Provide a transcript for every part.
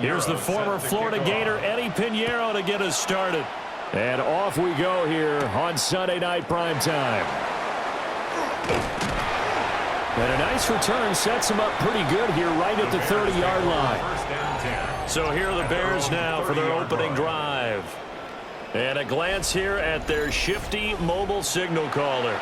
Here's the former Florida Gator, Eddie Pinheiro, to get us started. And off we go here on Sunday Night Primetime. And a nice return sets him up pretty good here right at the 30-yard line. So here are the Bears now for their opening drive. And a glance here at their shifty mobile signal caller.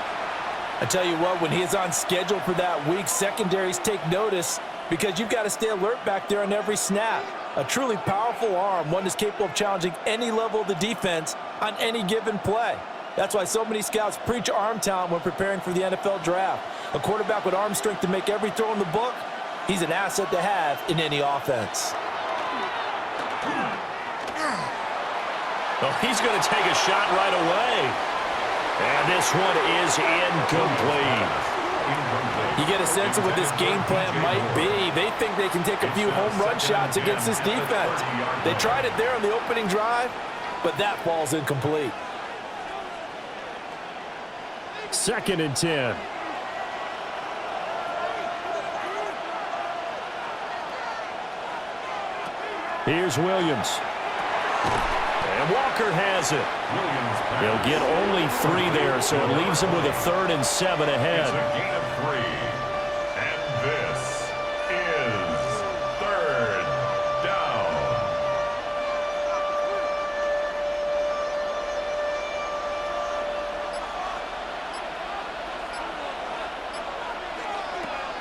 I tell you what, when he is on schedule for that week, secondaries take notice because you've got to stay alert back there on every snap. A truly powerful arm, one that's capable of challenging any level of the defense on any given play. That's why so many scouts preach arm talent when preparing for the NFL draft. A quarterback with arm strength to make every throw in the book, he's an asset to have in any offense. Well, he's going to take a shot right away. And this one is incomplete. You get a sense of what this game plan might be. They think they can take a few home run shots against this defense. They tried it there on the opening drive, but that ball's incomplete. 2nd and 10. Here's Williams. And Walker has it. He'll get only 3 there, so it leaves him with a 3rd and 7 ahead. It's a gain of 3. And this is 3rd down.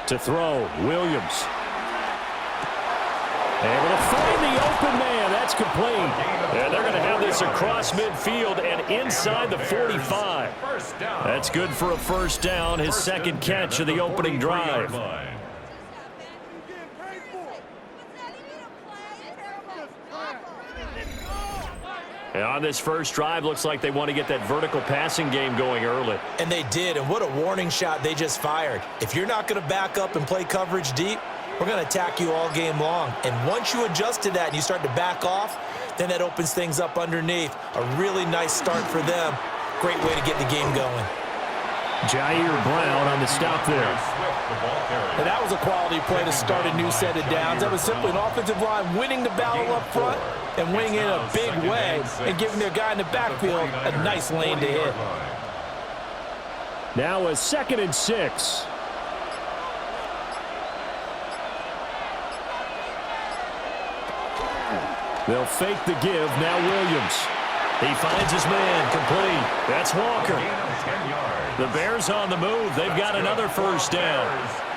To throw, Williams. Able to find the open man. That's complete. And they're going to have this across midfield and inside the 45. That's good for a first down, his second catch of the opening drive. And on this first drive, looks like they want to get that vertical passing game going early. And they did, and what a warning shot they just fired. If you're not going to back up and play coverage deep, we're going to attack you all game long. And once you adjust to that and you start to back off, then that opens things up underneath. A really nice start for them. Great way to get the game going. Jair Brown on the stop there. And that was a quality play to start a new set of downs. That was simply an offensive line winning the battle up front and winning in a big way and giving their guy in the backfield a nice lane to hit. Now a 2nd and 6. They'll fake the give. Now Williams. He finds his man. Complete. That's Walker. The Bears on the move. They've got another first down.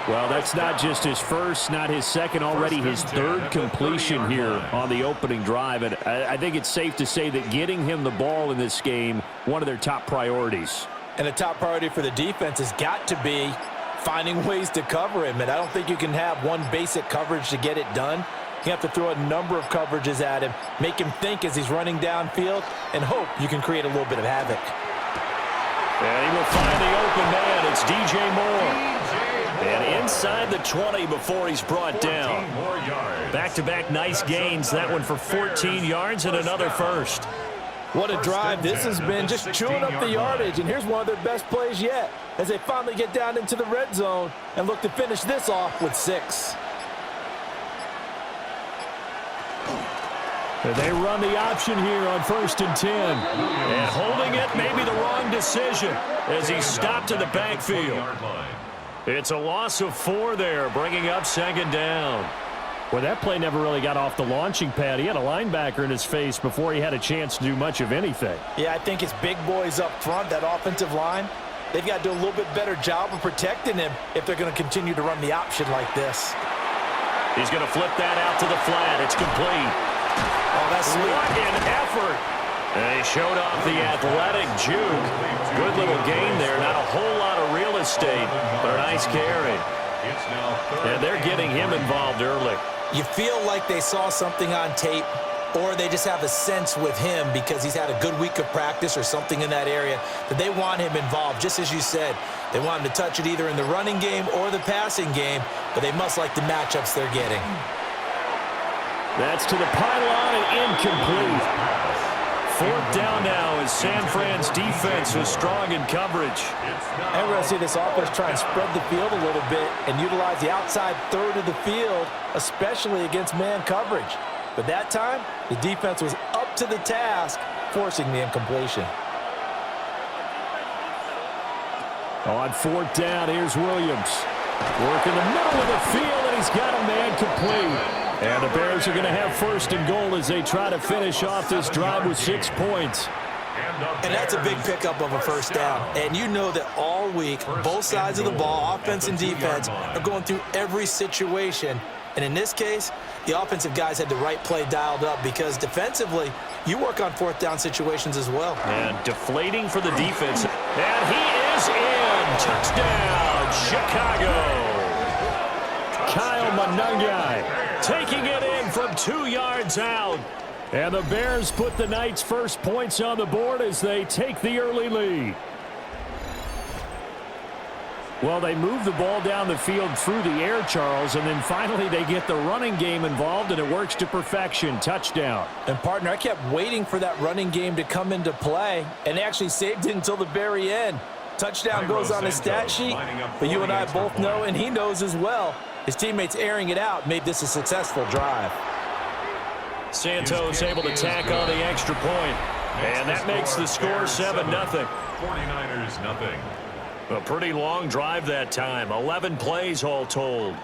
Well, that's not just his first, not his second, already his 3rd completion here on the opening drive. And I think it's safe to say that getting him the ball in this game, one of their top priorities. And the top priority for the defense has got to be finding ways to cover him. And I don't think you can have one basic coverage to get it done. You have to throw a number of coverages at him, make him think as he's running downfield, and hope you can create a little bit of havoc. And he will find the open man. It's DJ Moore. And inside the 20 before he's brought down. Back-to-back nice gains. That one for 14 yards and another first. What a drive this has been, just chewing up the yardage. And here's one of their best plays yet as they finally get down into the red zone and look to finish this off with 6. They run the option here on 1st and 10. And holding it may be the wrong decision as he's stopped in the backfield. It's a loss of 4 there, bringing up 2nd down. Well, that play never really got off the launching pad. He had a linebacker in his face before he had a chance to do much of anything. Yeah, I think it's big boys up front, that offensive line. They've got to do a little bit better job of protecting him if they're going to continue to run the option like this. He's going to flip that out to the flat. It's complete. Oh, that's sweet. What an effort. And he showed off the athletic juke. Good little gain there. Not a whole lot of real estate, but a nice carry. And they're getting him involved early. You feel like they saw something on tape, or they just have a sense with him because he's had a good week of practice or something in that area that they want him involved. Just as you said, they want him to touch it either in the running game or the passing game, but they must like the matchups they're getting. That's to the pylon and incomplete. 4th down now as San Fran's defense was strong in coverage. And we're going to see this offense try and spread the field a little bit and utilize the outside third of the field, especially against man coverage. But that time, the defense was up to the task, forcing the incompletion. On 4th down, here's Williams. Working the middle of the field, and he's got a man complete. And the Bears are going to have 1st and goal as they try to finish off this drive with 6 points. And that's a big pickup of a 1st down. And you know that all week, both sides of the ball, offense and defense, are going through every situation. And in this case, the offensive guys had the right play dialed up because defensively, you work on 4th down situations as well. And deflating for the defense. And he is in. Touchdown, Chicago. Kyle Monangai taking it in from 2 yards out. And the Bears put the Knights' first points on the board as they take the early lead. Well, they move the ball down the field through the air, Charles, and then finally they get the running game involved, and it works to perfection. Touchdown. And, partner, I kept waiting for that running game to come into play, and they actually saved it until the very end. Touchdown goes on his stat sheet, but you and I both know, and he knows as well, his teammates airing it out made this a successful drive. Santos able to tack on the extra point, and that makes the score 7-0. 49ers nothing. A pretty long drive that time, 11 plays all told.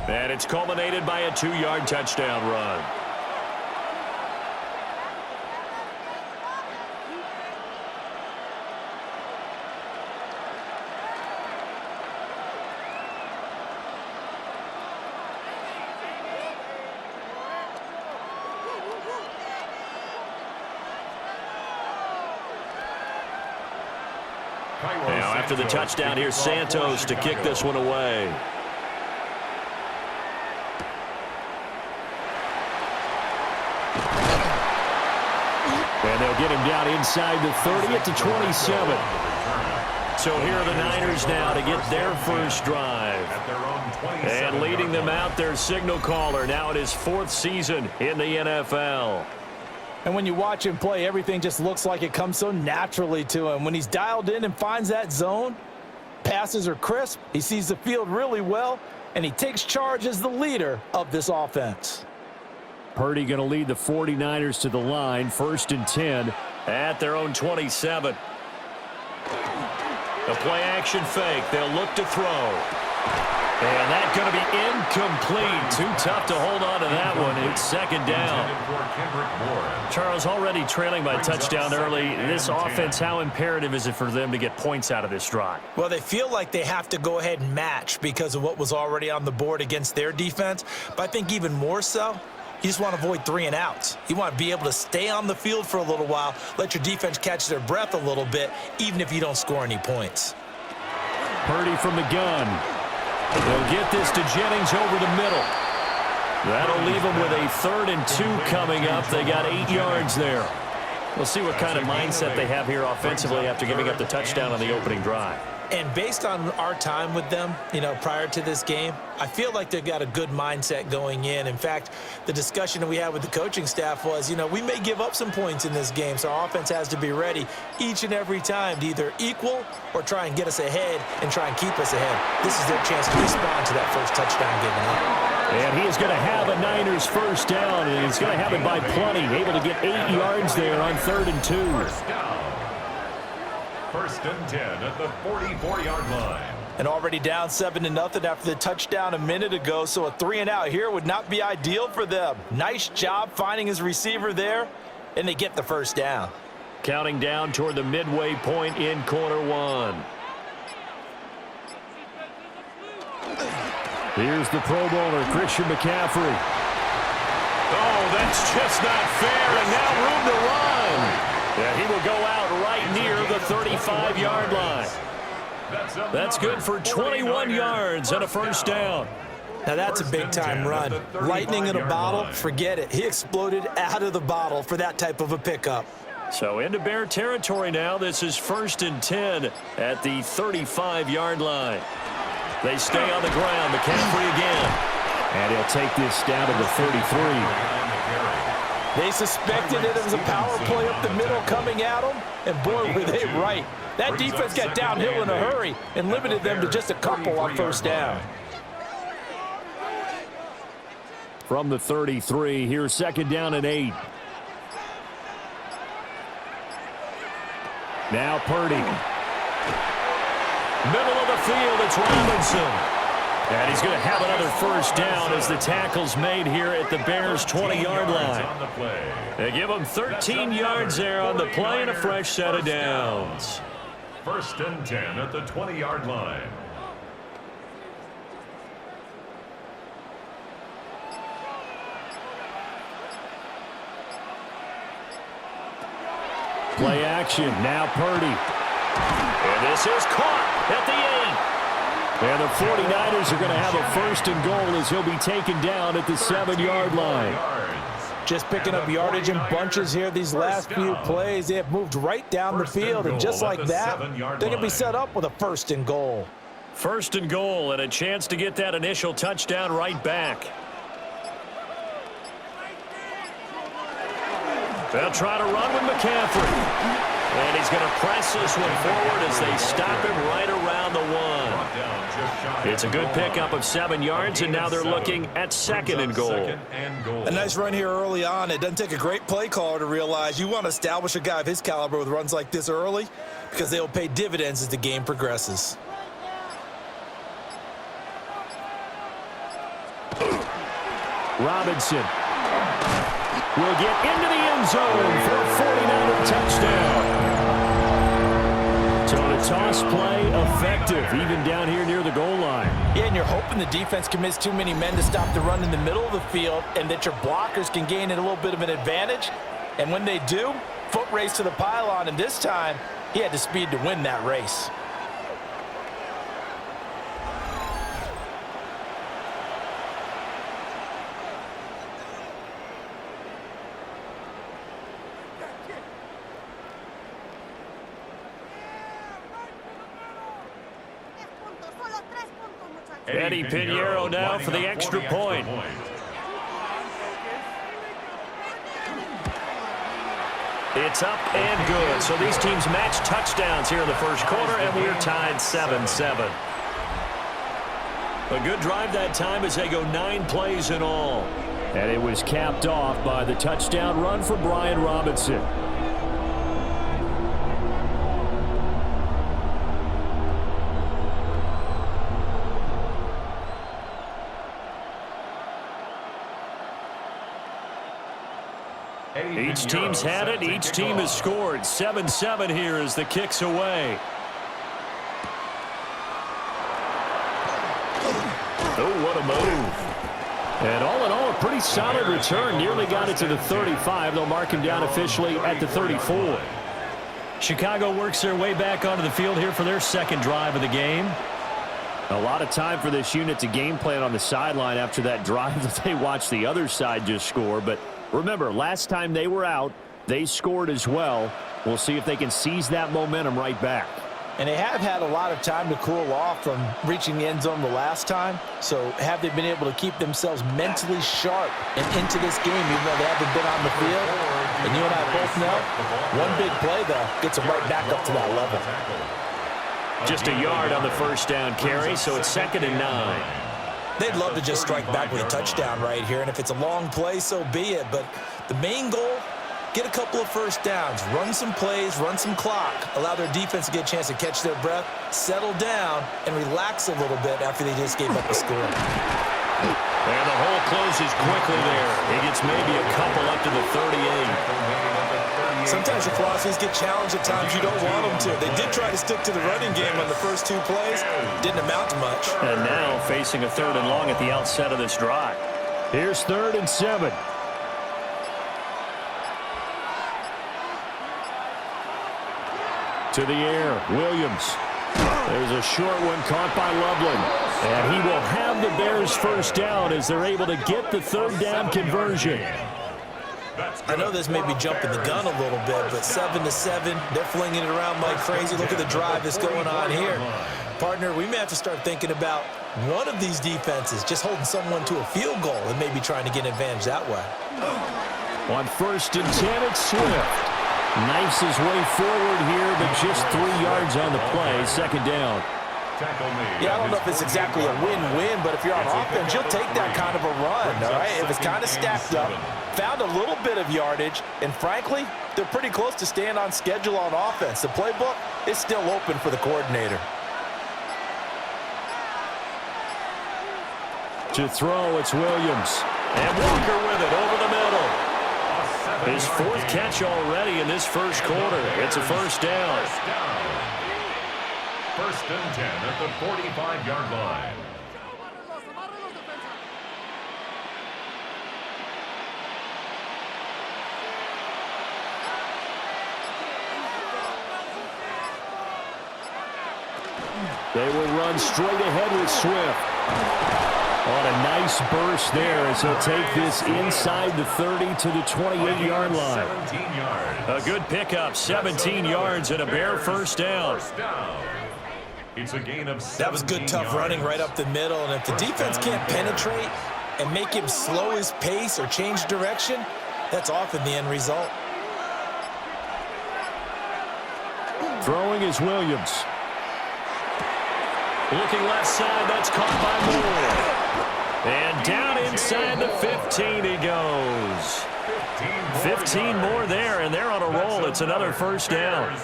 And it's culminated by a 2-yard touchdown run. Now after the touchdown, here's Santos to kick this one away. And they'll get him down inside the 30 at the 27. So here are the Niners now to get their first drive. And leading them out, their signal caller now in his 4th season in the NFL. And when you watch him play, everything just looks like it comes so naturally to him. When he's dialed in and finds that zone, passes are crisp, he sees the field really well, and he takes charge as the leader of this offense. Purdy going to lead the 49ers to the line, 1st and 10 at their own 27. The play action fake, they'll look to throw. And that's going to be incomplete. Too tough to hold on to that one. It's 2nd down. Charles, already trailing by touchdown early. This offense, how imperative is it for them to get points out of this drive? Well, they feel like they have to go ahead and match because of what was already on the board against their defense. But I think even more so, you just want to avoid 3 and outs. You want to be able to stay on the field for a little while, let your defense catch their breath a little bit, even if you don't score any points. Purdy from the gun. They'll get this to Jennings over the middle. That'll leave them with a 3rd and 2 coming up. They got 8 yards there. We'll see what kind of mindset they have here offensively after giving up the touchdown on the opening drive. And based on our time with them, prior to this game, I feel like they've got a good mindset going in. In fact, the discussion that we had with the coaching staff was, we may give up some points in this game, so our offense has to be ready each and every time to either equal or try and get us ahead and try and keep us ahead. This is their chance to respond to that first touchdown given up. And he is going to have a Niners first down, and he's going to have it by plenty, able to get 8 yards there on 3rd and 2. 1st and 10 at the 44-yard line. And already down 7-0 after the touchdown a minute ago, so a 3 and out here would not be ideal for them. Nice job finding his receiver there, and they get the first down. Counting down toward the midway point in quarter 1. Here's the Pro Bowler, Christian McCaffrey. Oh, that's just not fair, and now room to run. And he will go out right near the 35-yard line. That's good for 21 yards and a first down. Now that's a big-time run. Lightning in a bottle, forget it. He exploded out of the bottle for that type of a pickup. So into Bear territory now. This is 1st and 10 at the 35-yard line. They stay on the ground. McCaffrey again. And he'll take this down to the 33. They suspected it was a power play up the middle coming at them, and boy, were they right. That defense got downhill in a hurry and limited them to just a couple on first down. From the 33, here's second down and 8. Now Purdy. Middle of the field, it's Robinson. And he's going to have another first down as the tackle's made here at the Bears' 20-yard line. They give him 13 yards there on the play and a fresh set of downs. First and 10 at the 20-yard line. Play action, now Purdy. And this is caught at the 8. And the 49ers are going to have a first and goal as he'll be taken down at the 7-yard line. Just picking up yardage in bunches here these last few plays. They have moved right down the field, and just like that, they're going to be set up with a first and goal. First and goal and a chance to get that initial touchdown right back. They'll try to run with McCaffrey. And he's going to press this one forward as they stop him right around the 1. It's a good pickup of 7 yards, and now they're looking at second and goal. A nice run here early on. It doesn't take a great play caller to realize you want to establish a guy of his caliber with runs like this early because they'll pay dividends as the game progresses. Robinson will get into the end zone for a 49er touchdown. So the toss play effective, even down here near the goal line. Yeah, and you're hoping the defense commits too many men to stop the run in the middle of the field and that your blockers can gain a little bit of an advantage. And when they do, foot race to the pylon, and this time he had the speed to win that race. Eddie Pinheiro now for the extra point. It's up and good. So these teams match touchdowns here in the first quarter, and we're tied 7-7. A good drive that time as they go 9 plays in all. And it was capped off by the touchdown run for Brian Robinson. Each team's had it. Each team has scored. 7-7 here as the kick's away. Oh, what a move. And all in all, a pretty solid return. Nearly got it to the 35. They'll mark him down officially at the 34. Chicago works their way back onto the field here for their second drive of the game. A lot of time for this unit to game plan on the sideline after that drive that they watched the other side just score. But remember, last time they were out, they scored as well. We'll see if they can seize that momentum right back. And they have had a lot of time to cool off from reaching the end zone the last time. So have they been able to keep themselves mentally sharp and into this game even though they haven't been on the field? And you and I both know, one big play, though, gets them right back up to that level. Just a yard on the first down carry, so it's 2nd and 9. They'd love to just strike back with a touchdown right here, and if it's a long play, so be it. But the main goal, get a couple of first downs, run some plays, run some clock, allow their defense to get a chance to catch their breath, settle down, and relax a little bit after they just gave up a score. And the hole closes quickly there. He gets maybe a couple up to the 38. Sometimes your philosophies get challenged at times you don't want them to. They did try to stick to the running game on the first 2 plays. Didn't amount to much. And now facing a 3rd and long at the outset of this drive. Here's 3rd and 7. To the air, Williams. There's a short one caught by Loveland. And he will have the Bears first down as they're able to get the 3rd down conversion. I know this may be jumping the gun a little bit, but 7-7, they're flinging it around like crazy. Look at the drive that's going on here. Partner, we may have to start thinking about one of these defenses just holding someone to a field goal and maybe trying to get an advantage that way. On 1st and 10, it's Swift. Knifes his way forward here, but just 3 yards on the play. Second down. Yeah, I don't know if it's exactly a win-win, but if you're on offense, you'll take that kind of a run, all right? If it's kind of stacked up, found a little bit of yardage, and frankly, they're pretty close to staying on schedule on offense. The playbook is still open for the coordinator. To throw, it's Williams. And Walker with it over the middle. His 4th catch already in this first quarter. It's a first down. 1st and 10 at the 45-yard line. They will run straight ahead with Swift. On a nice burst there as he'll take this inside the 30 to the 28-yard line. 17 yards. A good pickup, 17 yards and a Bear first down. It's a gain of 17 That was good, tough running right up the middle, and if the defense can't penetrate and make him slow his pace or change direction, that's often the end result. Throwing is Williams. Looking left side, that's caught by Moore. And down inside the 15 he goes. 15 more there, and they're on a roll. It's another first down.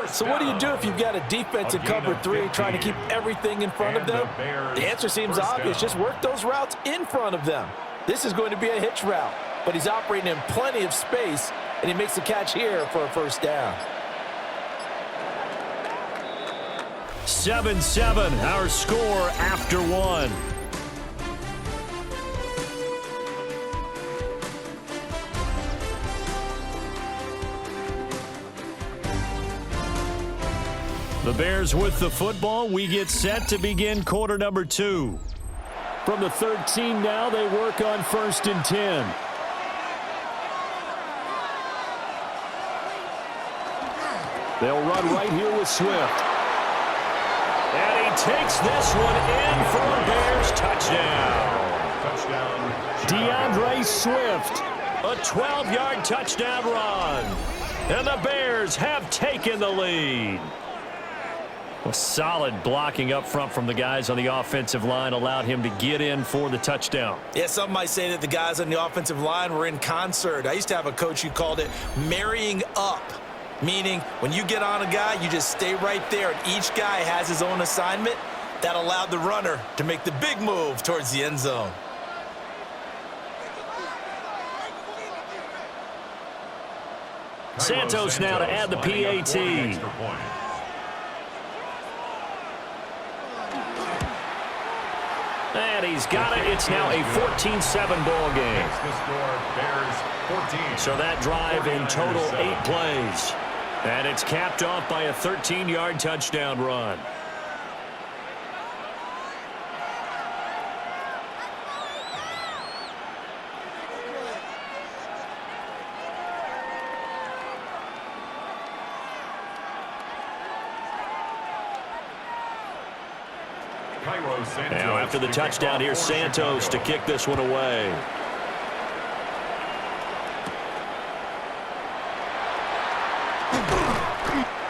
So what do you do if you've got a defense in cover 3 trying to keep everything in front of them? The answer seems obvious. Just work those routes in front of them. This is going to be a hitch route, but he's operating in plenty of space, and he makes the catch here for a first down. 7-7, our score after 1. The Bears with the football. We get set to begin quarter number 2. From the 13 now, they work on 1st and 10. They'll run right here with Swift. And he takes this one in for a Bears touchdown. DeAndre Swift, a 12-yard touchdown run. And the Bears have taken the lead. Well, solid blocking up front from the guys on the offensive line allowed him to get in for the touchdown. Yeah, some might say that the guys on the offensive line were in concert. I used to have a coach who called it marrying up, meaning when you get on a guy, you just stay right there, and each guy has his own assignment. That allowed the runner to make the big move towards the end zone. Santos now to add the PAT. And he's got it. It's now a 14-7 ball game. So that drive in total 8 plays. And it's capped off by a 13-yard touchdown run. Now after the touchdown, here's Santos to kick this one away.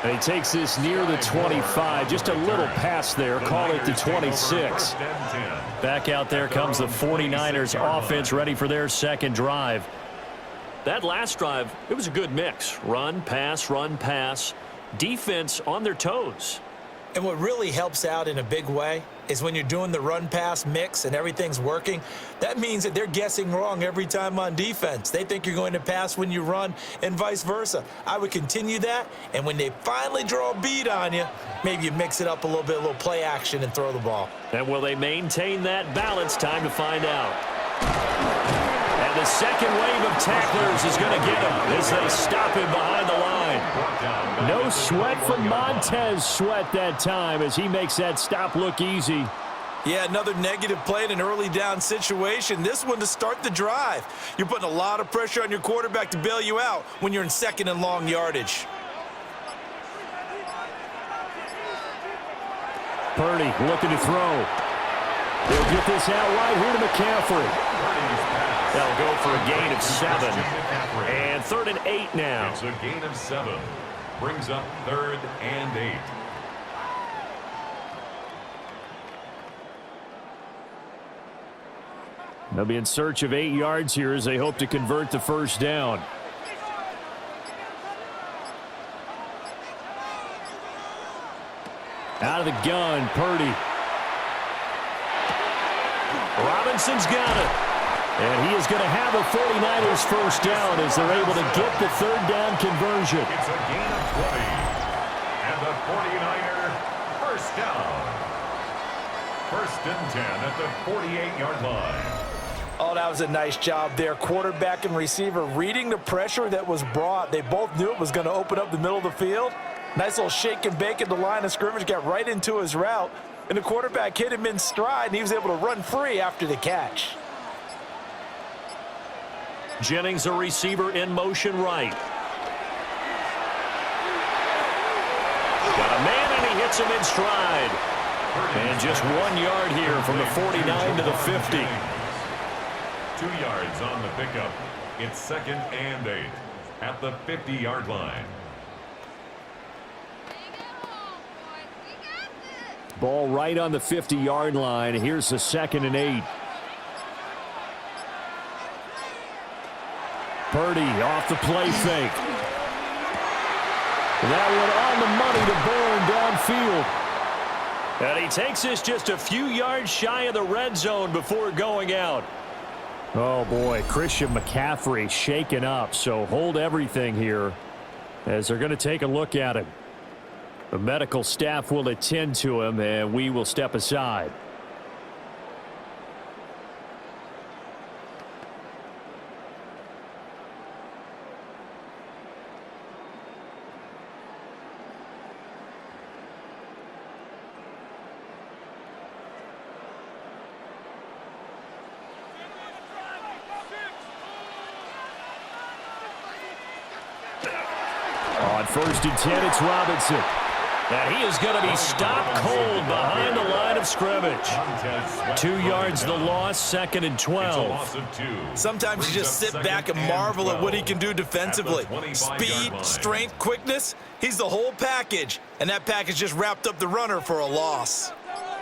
And he takes this near the 25. Just a little pass there. Call it the 26. Back out there comes the 49ers offense ready for their second drive. That last drive, it was a good mix. Run, pass, defense on their toes. And what really helps out in a big way is when you're doing the run-pass mix and everything's working, that means that they're guessing wrong every time on defense. They think you're going to pass when you run and vice versa. I would continue that, and when they finally draw a bead on you, maybe you mix it up a little play action and throw the ball. And will they maintain that balance? Time to find out. And the second wave of tacklers is going to get him as they stop him behind the line. No sweat from Montez Sweat that time as he makes that stop look easy. Yeah, another negative play in an early down situation. This one to start the drive. You're putting a lot of pressure on your quarterback to bail you out when you're in second and long yardage. Purdy looking to throw. They'll get this out right here to McCaffrey. They'll go for a gain of 7. And 3rd and 8 now. It's a gain of 7. Brings up 3rd and 8. They'll be in search of 8 yards here as they hope to convert the first down. Out of the gun, Purdy. Robinson's got it. And he is going to have a 49ers first down as they're able to get the 3rd down conversion. It's a gain of 20. And the 49er first down. 1st and 10 at the 48-yard line. Oh, that was a nice job there. Quarterback and receiver reading the pressure that was brought. They both knew it was going to open up the middle of the field. Nice little shake and bake at the line of scrimmage, got right into his route. And the quarterback hit him in stride, and he was able to run free after the catch. Jennings, a receiver in motion right. Got a man, and he hits him in stride. And just 1 yard here from the 49 to the 50. 2 yards on the pickup. It's 2nd and 8 at the 50-yard line. Ball right on the 50-yard line. Here's the 2nd and 8. Purdy off the play fake. That one on the money to Bourne downfield. And he takes this just a few yards shy of the red zone before going out. Oh, boy, Christian McCaffrey shaken up, so hold everything here as they're going to take a look at him. The medical staff will attend to him, and we will step aside. On 1st and 10, it's Robinson. And he is going to be stopped cold behind the line of scrimmage. 2 yards the loss, 2nd and 12. Sometimes you just sit back and marvel at what he can do defensively. Speed, strength, quickness, he's the whole package. And that package just wrapped up the runner for a loss.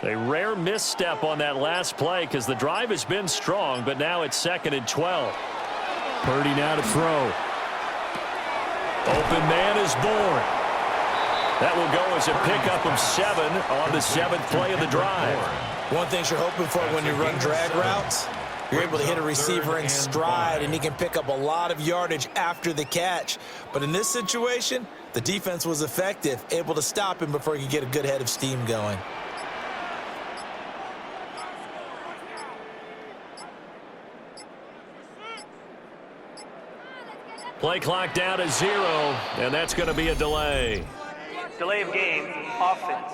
A rare misstep on that last play because the drive has been strong, but now it's 2nd and 12. Purdy now to throw. Open man is Bourne. That will go as a pickup of 7 on the 7th play of the drive. One thing you're hoping for when you run drag routes, you're able to hit a receiver in stride, and he can pick up a lot of yardage after the catch. But in this situation, the defense was effective, able to stop him before he could get a good head of steam going. Play clock down to 0, and that's going to be a delay. Delay of game, offense.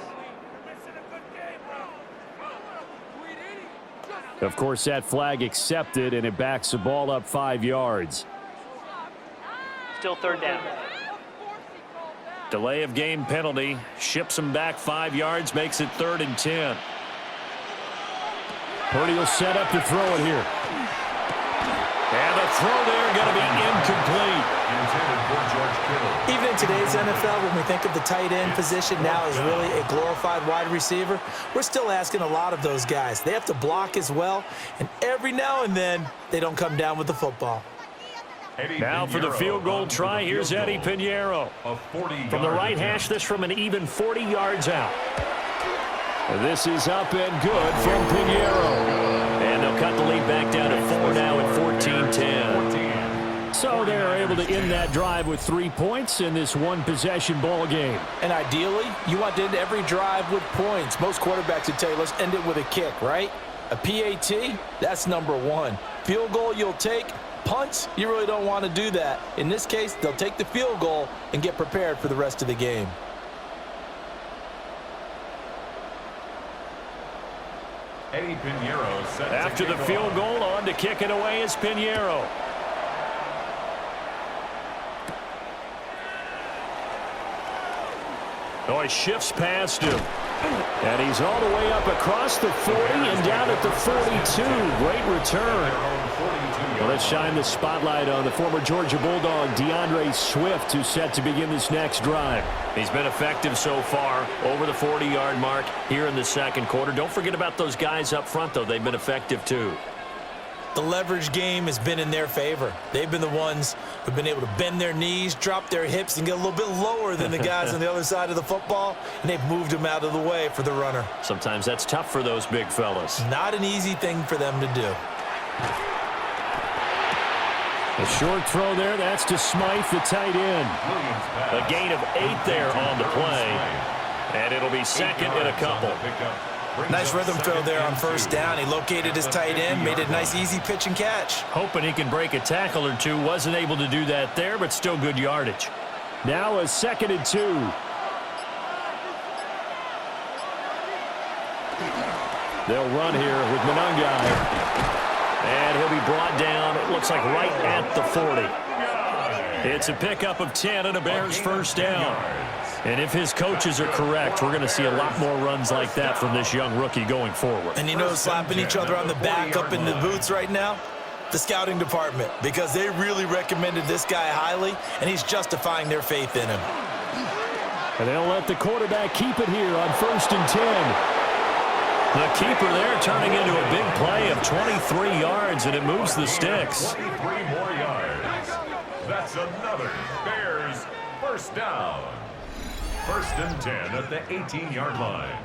Of course, that flag accepted, and it backs the ball up 5 yards. Still 3rd down. Delay of game penalty. Ships him back 5 yards, makes it 3rd and 10. Purdy will set up to throw it here. And the throw there going to be incomplete. Even in today's NFL, when we think of the tight end position now as really a glorified wide receiver, we're still asking a lot of those guys. They have to block as well, and every now and then they don't come down with the football. Now for the field goal try, here's Eddie Pinheiro. From the right hash, this from an even 40 yards out. This is up and good from Pinheiro. And they'll cut the lead back down to 4 now at 14-10. So they're able to end that drive with 3 points in this one-possession ball game. And ideally, you want to end every drive with points. Most quarterbacks would tell you, let's end it with a kick, right? A PAT, that's number 1. Field goal you'll take. Punts, you really don't want to do that. In this case, they'll take the field goal and get prepared for the rest of the game. Eddie Pinheiro set after the field goal, on to kick it away is Pinheiro. Oh, he shifts past him. And he's all the way up across the 40 and down at the 42. Great return. Well, let's shine the spotlight on the former Georgia Bulldog, DeAndre Swift, who's set to begin this next drive. He's been effective so far, over the 40-yard mark here in the second quarter. Don't forget about those guys up front, though. They've been effective, too. The leverage game has been in their favor. They've been the ones who've been able to bend their knees, drop their hips, and get a little bit lower than the guys on the other side of the football, and they've moved them out of the way for the runner. Sometimes that's tough for those big fellas. Not an easy thing for them to do. A short throw there. That's to Smythe, the tight end. A gain of 8 there on the play. And it'll be second and a couple. Nice rhythm throw there on first down. He located his tight end, made it a nice easy pitch and catch. Hoping he can break a tackle or two. Wasn't able to do that there, but still good yardage. Now a 2nd and 2. They'll run here with Monangai. And he'll be brought down, it looks like right at the 40. It's a pickup of 10 and a Bears first down. And if his coaches are correct, we're going to see a lot more runs like that from this young rookie going forward. And you know, slapping each other on the back up in the boots right now? The scouting department, because they really recommended this guy highly, and he's justifying their faith in him. And they'll let the quarterback keep it here on 1st and 10. The keeper there turning into a big play of 23 yards, and it moves the sticks. 23 more yards. That's another Bears first down. 1st and 10 at the 18-yard line.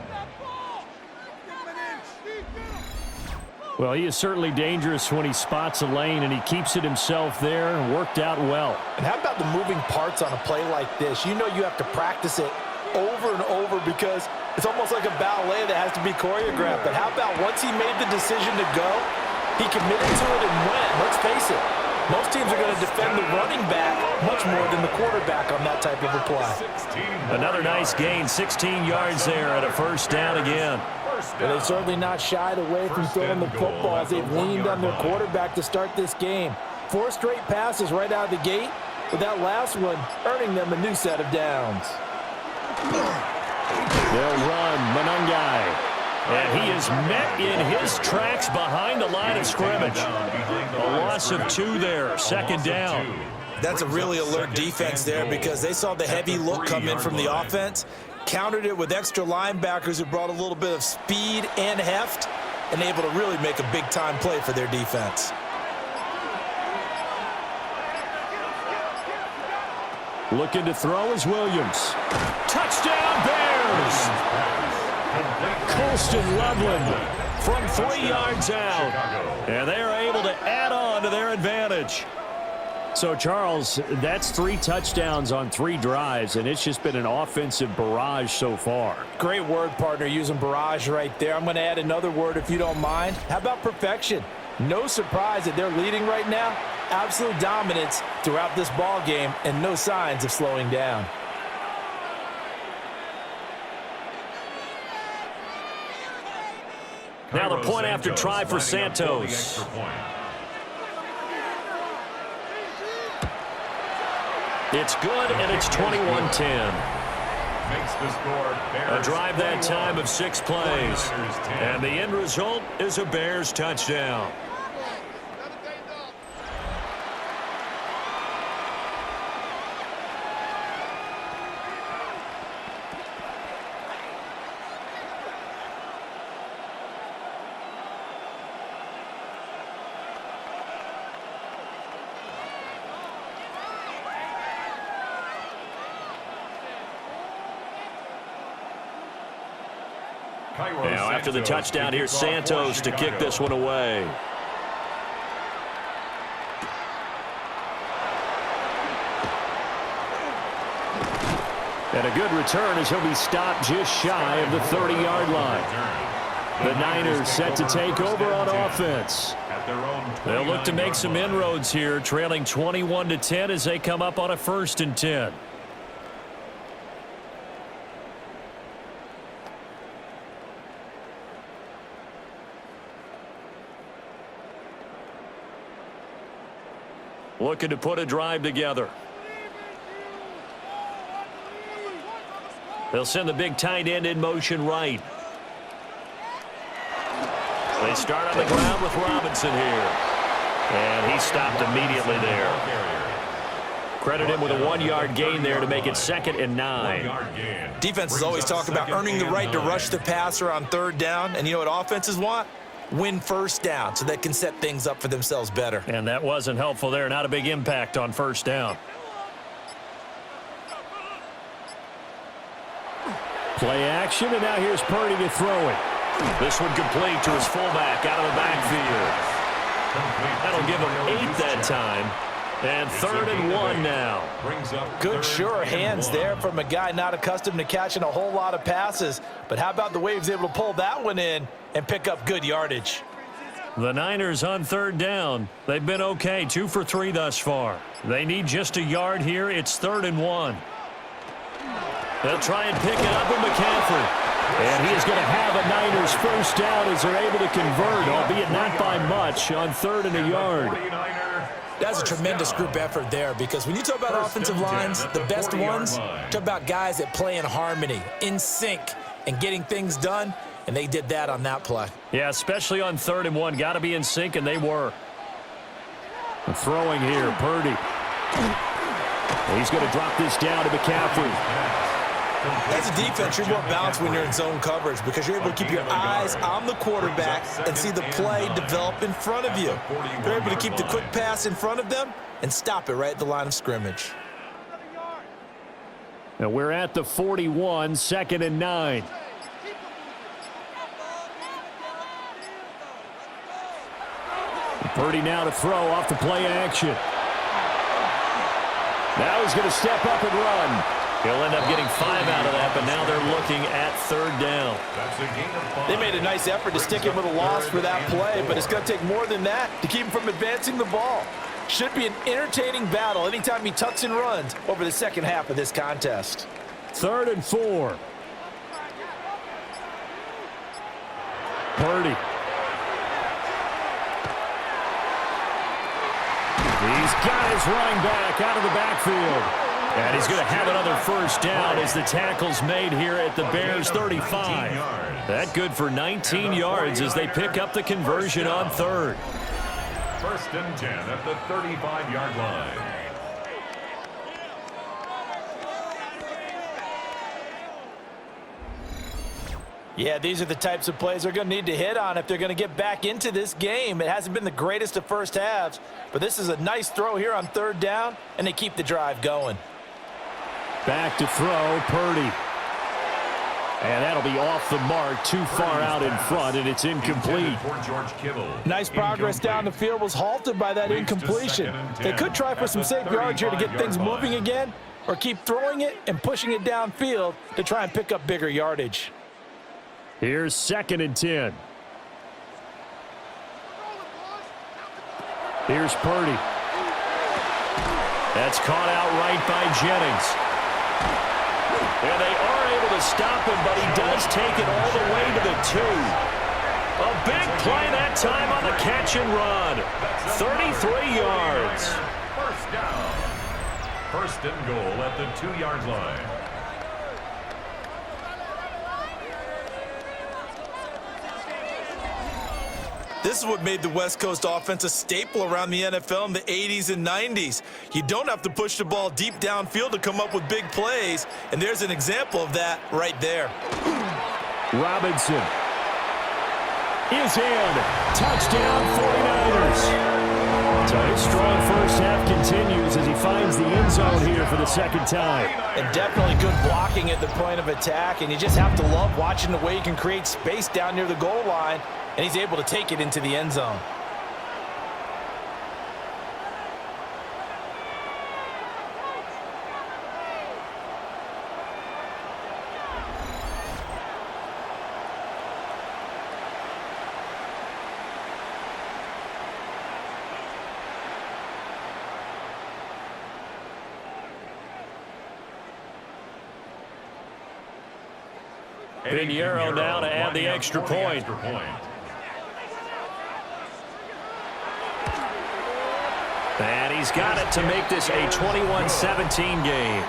Well, he is certainly dangerous when he spots a lane, and he keeps it himself there and worked out well. And how about the moving parts on a play like this? You know you have to practice it over and over because it's almost like a ballet that has to be choreographed. But how about once he made the decision to go, he committed to it and went. Let's face it, most teams are going to defend the running back much more than the quarterback on that type of a play. Another nice gain, 16 yards there at a first down again. But they've certainly not shied away from throwing the football as they've leaned on their quarterback to start this game. 4 straight passes right out of the gate, with that last one earning them a new set of downs. They'll run Monangai. And he is met in his tracks behind the line of scrimmage. A loss of 2 there, 2nd down. That's a really alert defense there because they saw the heavy look come in from the offense, countered it with extra linebackers who brought a little bit of speed and heft, and able to really make a big-time play for their defense. Looking to throw is Williams. Touchdown, Bears! Colston Loveland from 3 yards out. And they're able to add on to their advantage. So, Charles, that's 3 touchdowns on 3 drives, and it's just been an offensive barrage so far. Great word, partner, using barrage right there. I'm going to add another word if you don't mind. How about perfection? No surprise that they're leading right now. Absolute dominance throughout this ball game and no signs of slowing down. Now the point after try for Santos. It's good, and it's 21-10. A drive that time of 6 plays. And the end result is a Bears touchdown. Now, after the touchdown, here's Santos to kick this one away. And a good return as he'll be stopped just shy of the 30-yard line. The Niners set to take over on offense. They'll look to make some inroads here, trailing 21-10 as they come up on a 1st and 10. Looking to put a drive together. They'll send the big tight end in motion right. They start on the ground with Robinson here. And he stopped immediately there. Credit him with a 1-yard gain there to make it 2nd and 9. Defenses always talk about earning the right to rush the passer on 3rd down. And you know what offenses want? Win 1st down so they can set things up for themselves better. And that wasn't helpful there. Not a big impact on 1st down. Play action, and now here's Purdy to throw it. This one complete to his fullback out of the backfield. That'll give him 8 that time. And 3rd and 1 now. Good sure hands there from a guy not accustomed to catching a whole lot of passes. But how about the way he was able to pull that one in and pick up good yardage? The Niners on 3rd down. They've been okay, 2 for 3 thus far. They need just a yard here. It's 3rd and 1. They'll try and pick it up with McCaffrey. And he is going to have a Niners 1st down as they're able to convert, albeit not by much, on 3rd and a yard. That's a tremendous group effort there, because when you talk about offensive lines, the best ones, talk about guys that play in harmony, in sync, and getting things done, and they did that on that play. Yeah, especially on 3rd and 1. Got to be in sync, and they were. Throwing here, Purdy. He's going to drop this down to McCaffrey. As a defense, you're more balanced when you're in zone coverage because you're able to keep your eyes on the quarterback and see the play develop in front of you. You're able to keep the quick pass in front of them and stop it right at the line of scrimmage. Now we're at the 41, 2nd and 9. Purdy now to throw off the play action. Now he's going to step up and run. He'll end up getting 5 out of that, but now they're looking at 3rd down. They made a nice effort to stick him with a loss for that play, but it's going to take more than that to keep him from advancing the ball. Should be an entertaining battle anytime he tucks and runs over the second half of this contest. 3rd and 4. Purdy. He's got his running back out of the backfield. And he's going to have another 1st down as the tackle's made here at the Bears 35. That good for 19 yards as they pick up the conversion on 3rd. 1st and 10 at the 35-yard line. Yeah, these are the types of plays they're going to need to hit on if they're going to get back into this game. It hasn't been the greatest of first halves, but this is a nice throw here on 3rd down, and they keep the drive going. Back to throw, Purdy. And that'll be off the mark, too far out in front, and it's incomplete. Nice progress down the field was halted by that incompletion. They could try for some safe yards here to get things moving again, or keep throwing it and pushing it downfield to try and pick up bigger yardage. Here's 2nd and 10. Here's Purdy. That's caught out right by Jennings. And they are able to stop him, but he does take it all the way to the 2. A big play that time on the catch and run. 33 yards. 1st down. 1st and goal at the 2-yard line. This is what made the West Coast offense a staple around the NFL in the 80s and 90s. You don't have to push the ball deep downfield to come up with big plays, and there's an example of that right there. Robinson is in. Touchdown 49ers. So his strong first half continues as he finds the end zone here for the 2nd time. And definitely good blocking at the point of attack, and you just have to love watching the way he can create space down near the goal line, and he's able to take it into the end zone. Pinheiro now to add the extra point. And he's got it to make this a 21-17 game.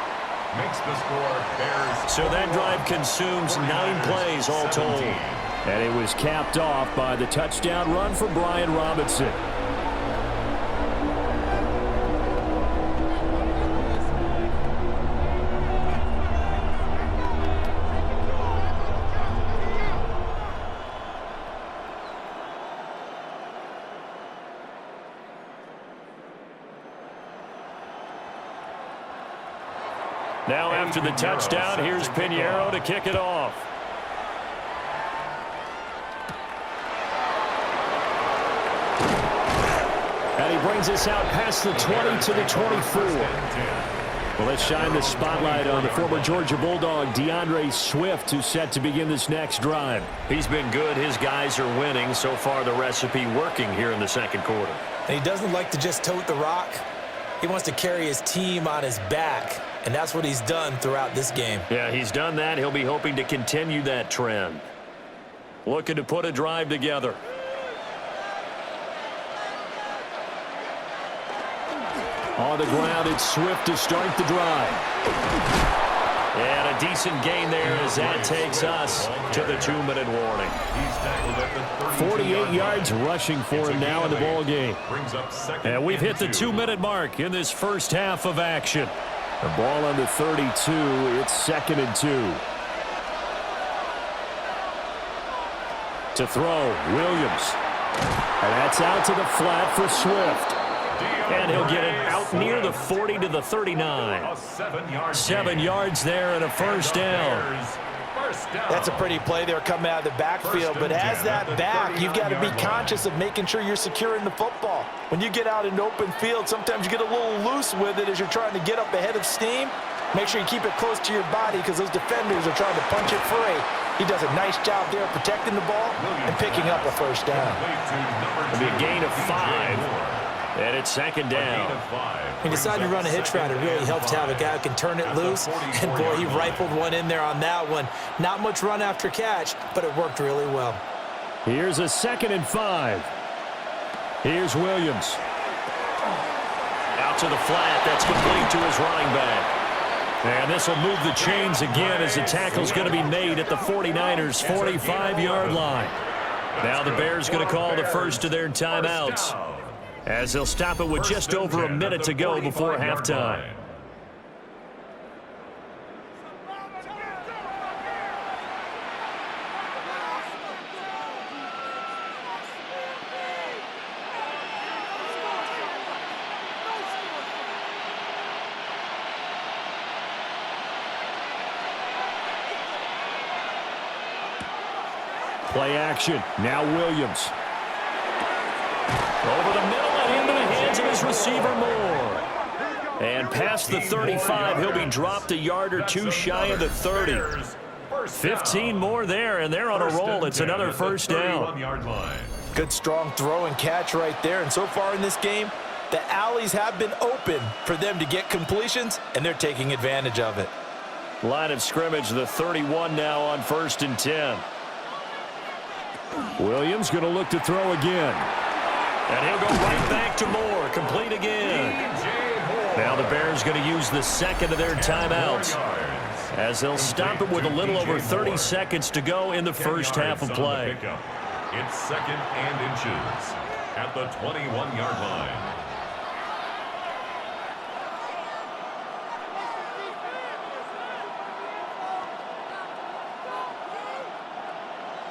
Makes the score Bears. So that drive consumes 9 plays all told. And it was capped off by the touchdown run for Brian Robinson. Now after the touchdown, here's Pinheiro to kick it off. And he brings us out past the 20 to the 24. Well, let's shine the spotlight on the former Georgia Bulldog, DeAndre Swift, who's set to begin this next drive. He's been good. His guys are winning. So far, the recipe working here in the second quarter. And he doesn't like to just tote the rock. He wants to carry his team on his back, and that's what he's done throughout this game. Yeah, he's done that. He'll be hoping to continue that trend. Looking to put a drive together. On the ground, it's Swift to start the drive. And a decent gain there as that takes us to the 2-minute warning. 48 yards rushing for him now in the ball game. And we've hit the 2-minute mark in this first half of action. The ball on the 32. It's 2nd and 2. To throw, Williams. And that's out to the flat for Swift. And he'll get it out near the 40 to the 39. 7 yards there and a first down. That's a pretty play there coming out of the backfield, but as that back, you've got to be conscious of making sure you're securing the football. When you get out in open field, sometimes you get a little loose with it as you're trying to get up ahead of steam. Make sure you keep it close to your body because those defenders are trying to punch it free. He does a nice job there protecting the ball and picking up a first down. It'll be a gain of 5. And it's 2nd down. He decided to run a hitch route. It really helps to have a guy who can turn it loose. And, boy, he rifled one in there on that one. Not much run after catch, but it worked really well. Here's a 2nd and 5. Here's Williams. Out to the flat. That's complete to his running back. And this will move the chains again as the tackle's going to be made at the 49ers' 45-yard line. Now the Bears going to call the first of their timeouts, as they'll stop it with just over a minute to go before halftime. Play action. Now Williams. Over the middle and into the hands of his receiver Moore. And past the 35, he'll be dropped a yard or two shy of the 30. 15 more there, and they're on a roll. It's another first down. Good strong throw and catch right there. And so far in this game, the alleys have been open for them to get completions, and they're taking advantage of it. Line of scrimmage, the 31 now on 1st and 10. Williams going to look to throw again. And he'll go right back to Moore. Complete again. Now the Bears going to use the second of their timeouts, as they'll stop it with a little over 30 seconds to go in the first half of play. It's 2nd and inches at the 21-yard line.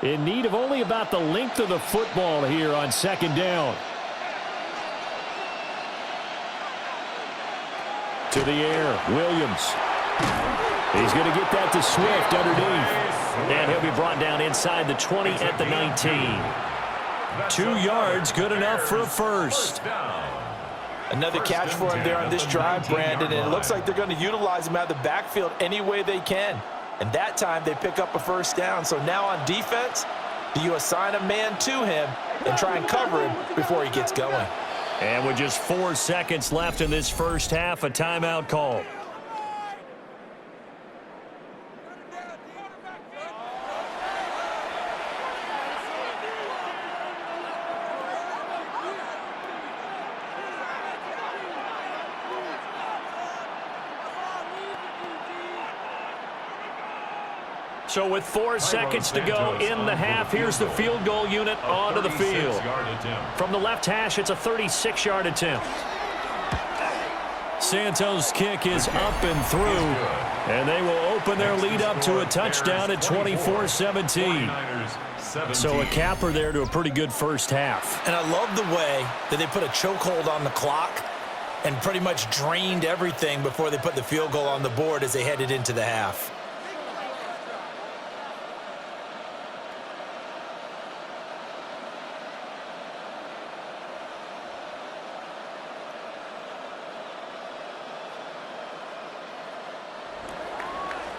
In need of only about the length of the football here on 2nd down. To the air, Williams. He's going to get that to Swift underneath. And he'll be brought down inside the 20 at the 19. 2 yards, good enough for a first. Another catch for him there on this drive, Brandon, and it looks like they're going to utilize him out of the backfield any way they can. And that time they pick up a first down. So now on defense, do you assign a man to him and try and cover him before he gets going? And with just 4 seconds left in this first half, a timeout call. So with 4 seconds to go in the half, here's the field goal unit onto the field. From the left hash, it's a 36-yard attempt. Santos' kick is up and through, and they will open their lead up to a touchdown at 24-17. So a capper there to a pretty good first half. And I love the way that they put a chokehold on the clock. and pretty much drained everything before they put the field goal on the board as they headed into the half.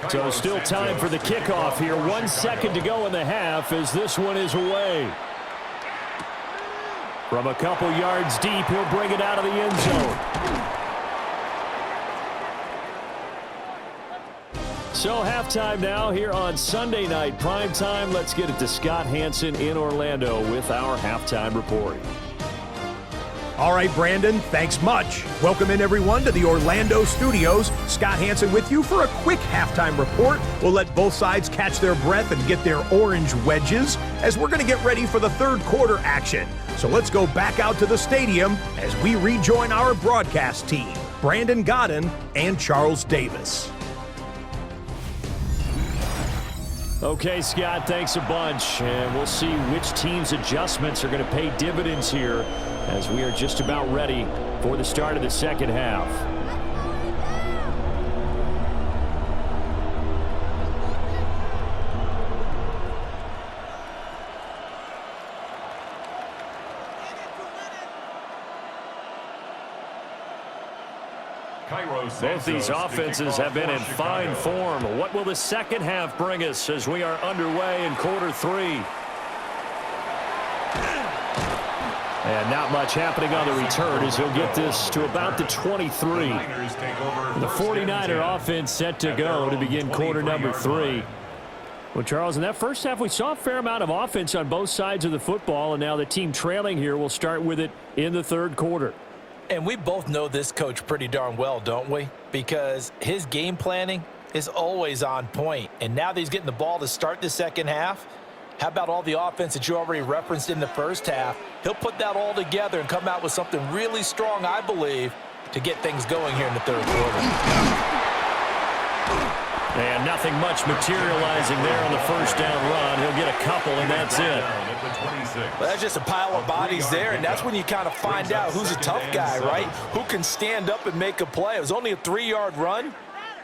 So still time for the kickoff here. 1 second to go in the half as this one is away. From a couple yards deep, he'll bring it out of the end zone. So halftime now here on Sunday Night Primetime. Let's get it to Scott Hansen in Orlando with our halftime report. All right, Brandon, thanks much. Welcome in, everyone, to the Orlando studios. Scott Hansen with you for a quick halftime report. We'll let both sides catch their breath and get their orange wedges as we're going to get ready for the third quarter action. So let's go back out to the stadium as we rejoin our broadcast team, Brandon Godden and Charles Davis. Okay, Scott, thanks a bunch. And we'll see which team's adjustments are going to pay dividends here as we are just about ready for the start of the second half. Both these offenses have been in fine form. What will the second half bring us as we are underway in quarter three? And not much happening on the return as he'll get this to about the 23. The 49er offense set to go to begin quarter number 3. Well, Charles, in that first half, we saw a fair amount of offense on both sides of the football, and now the team trailing here will start with it in the third quarter. And we both know this coach pretty darn well, don't we? Because his game planning is always on point. And now that he's getting the ball to start the second half, how about all the offense that you already referenced in the first half? He'll put that all together and come out with something really strong, I believe, to get things going here in the third quarter. And nothing much materializing there on the first down run. He'll get a couple, and that's it. Well, that's just a pile of bodies there, and that's when you kind of find out who's a tough guy, right? Who can stand up and make a play. It was only a 3-yard run,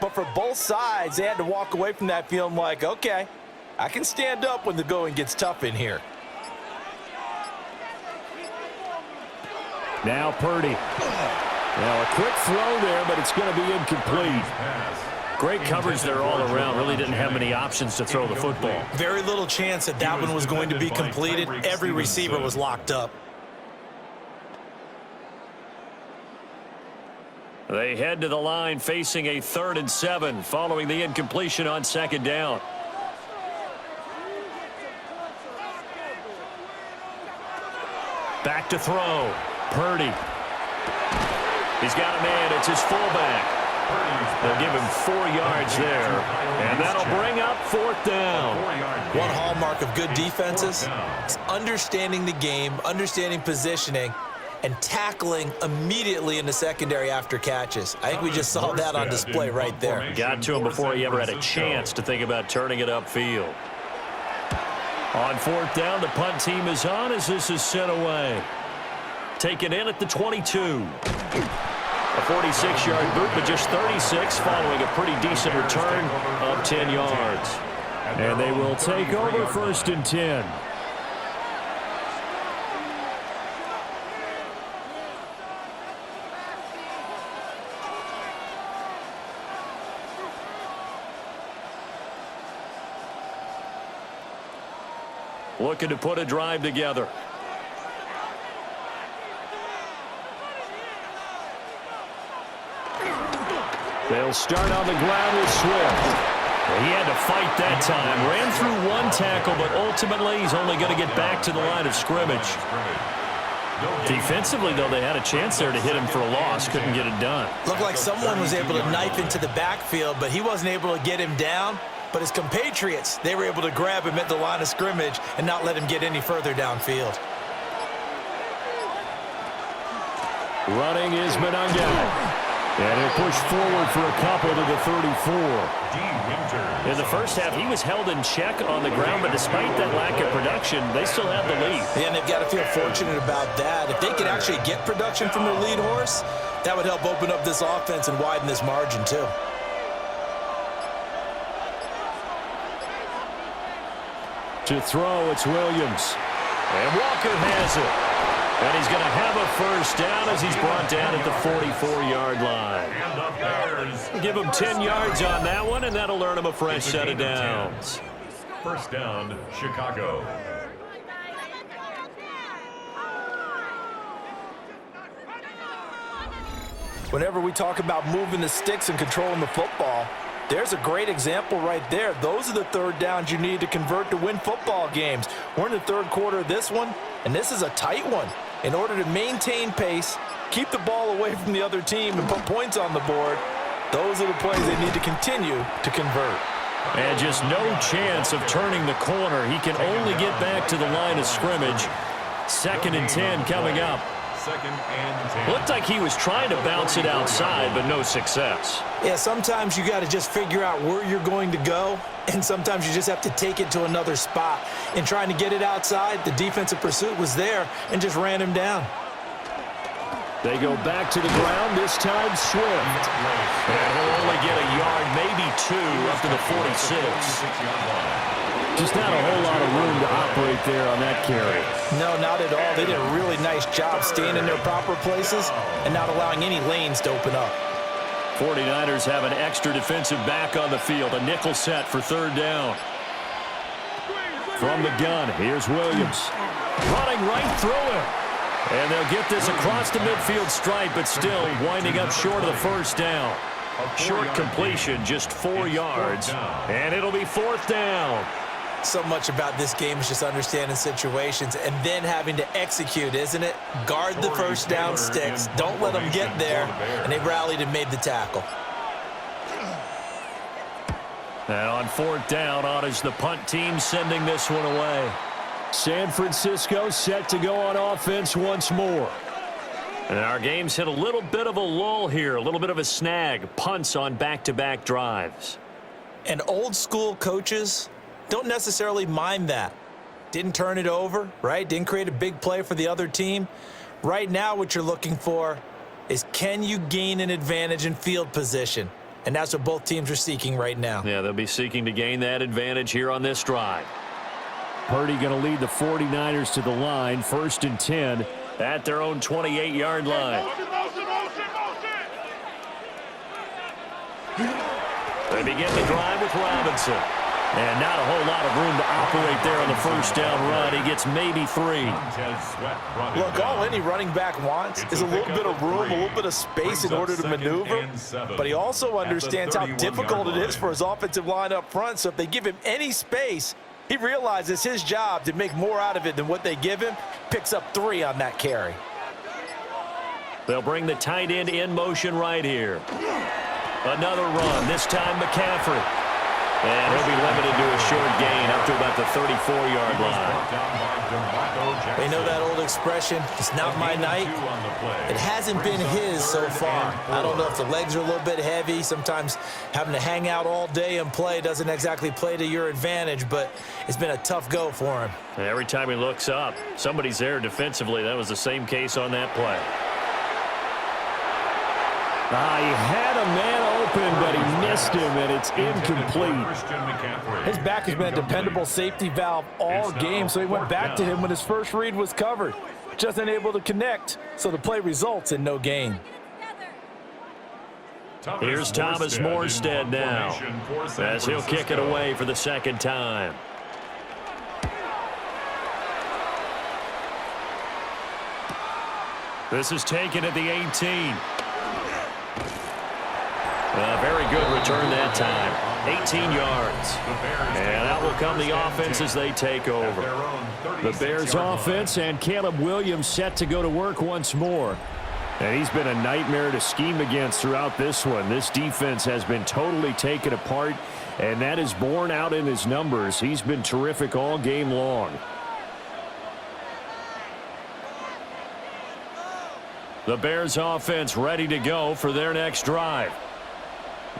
but for both sides, they had to walk away from that feeling like, okay, I can stand up when the going gets tough in here. Now Purdy. Now a quick throw there, but it's going to be incomplete. Great coverage there all around. Really didn't have many options to throw the football. Very little chance that that one was going to be completed. Every receiver was locked up. They head to the line facing a 3rd and 7 following the incompletion on second down. Back to throw. Purdy. He's got a man. It's his fullback. They'll give him 4 yards there, and that'll bring up 4th down. One hallmark of good defenses is understanding the game, understanding positioning, and tackling immediately in the secondary after catches. I think we just saw that on display right there. Got to him before he ever had a chance to think about turning it upfield. On 4th down, the punt team is on as this is sent away. Taken in at the 22. A 46-yard boot, but just 36 following a pretty decent return of 10 yards. And they will take over 1st and 10. Looking to put a drive together. They'll start on the ground with Swift. He had to fight that time. Ran through one tackle, but ultimately he's only going to get back to the line of scrimmage. Defensively, though, they had a chance there to hit him for a loss. Couldn't get it done. Looked like someone was able to knife into the backfield, but he wasn't able to get him down. But his compatriots, they were able to grab him at the line of scrimmage and not let him get any further downfield. Running is Monanga. And he'll push forward for a couple to the 34. In the first half, he was held in check on the ground, but despite that lack of production, they still have the lead. Yeah, and they've got to feel fortunate about that. If they could actually get production from their lead horse, That would help open up this offense and widen this margin, too. To throw, it's Williams. And Walker has it. And he's going to have a first down as he's brought down at the 44-yard line. Give him 10 yards on that one, and that'll earn him a fresh set of downs. First down, Chicago. Whenever we talk about moving the sticks and controlling the football, there's a great example right there. Those are the third downs you need to convert to win football games. We're in the third quarter of this one, and this is a tight one. In order to maintain pace, keep the ball away from the other team, and put points on the board, those are the plays they need to continue to convert. And just no chance of turning the corner. He can only get back to the line of scrimmage. 2nd and 10 coming up. 2nd and 10. Looked like he was trying to bounce it outside, but no success. Yeah, sometimes you got to just figure out where you're going to go, and sometimes you just have to take it to another spot. In trying to get it outside, the defensive pursuit was there and just ran him down. They go back to the ground, this time Swift. And he'll only get a yard, maybe 2, up to the 46. Just not a whole lot of room to operate there on that carry. No, not at all. They did a really nice job staying in their proper places and not allowing any lanes to open up. 49ers have an extra defensive back on the field, a nickel set for third down. From the gun, here's Williams. Running right through him. And they'll get this across the midfield stripe, but still winding up short of the first down. Short completion, just 4 yards, and it'll be 4th down. So much about this game is just understanding situations and then having to execute, isn't it? Guard the first down sticks. Don't let them get there. And they rallied and made the tackle. And on 4th down, on is the punt team sending this one away. San Francisco set to go on offense once more. And our game's hit a little bit of a lull here, a little bit of a snag. Punts on back-to-back drives. And old school coaches don't necessarily mind that. Didn't turn it over, right? Didn't create a big play for the other team. Right now what you're looking for is, can you gain an advantage in field position? And that's what both teams are seeking right now. Yeah, they'll be seeking to gain that advantage here on this drive. Purdy going to lead the 49ers to the line, 1st and 10 at their own 28-yard line. They begin the drive with Robinson. And not a whole lot of room to operate there on the first down run. He gets maybe 3. Look, all any running back wants is a little bit of room, a little bit of space in order to maneuver. But he also understands how difficult it is for his offensive line up front. So if they give him any space, he realizes his job to make more out of it than what they give him. Picks up 3 on that carry. They'll bring the tight end in motion right here. Another run, this time McCaffrey. And he'll be limited to a short gain up to about the 34-yard line. They know that old expression, it's not my night. It hasn't been his so far. I don't know if the legs are a little bit heavy. Sometimes having to hang out all day and play doesn't exactly play to your advantage, but it's been a tough go for him. And every time he looks up, somebody's there defensively. That was the same case on that play. He had a man open, but he missed him, and it's incomplete. His back has been a dependable safety valve all game, so he went back to him when his first read was covered. Just unable to connect, so the play results in no gain. Here's Thomas Morstead now, as he'll kick it away for the 2nd time. This is taken at the 18. A very good return that time. 18 yards. And out will come the offense as they take over. The Bears offense and Caleb Williams set to go to work once more. And he's been a nightmare to scheme against throughout this one. This defense has been totally taken apart, and that is borne out in his numbers. He's been terrific all game long. The Bears offense ready to go for their next drive.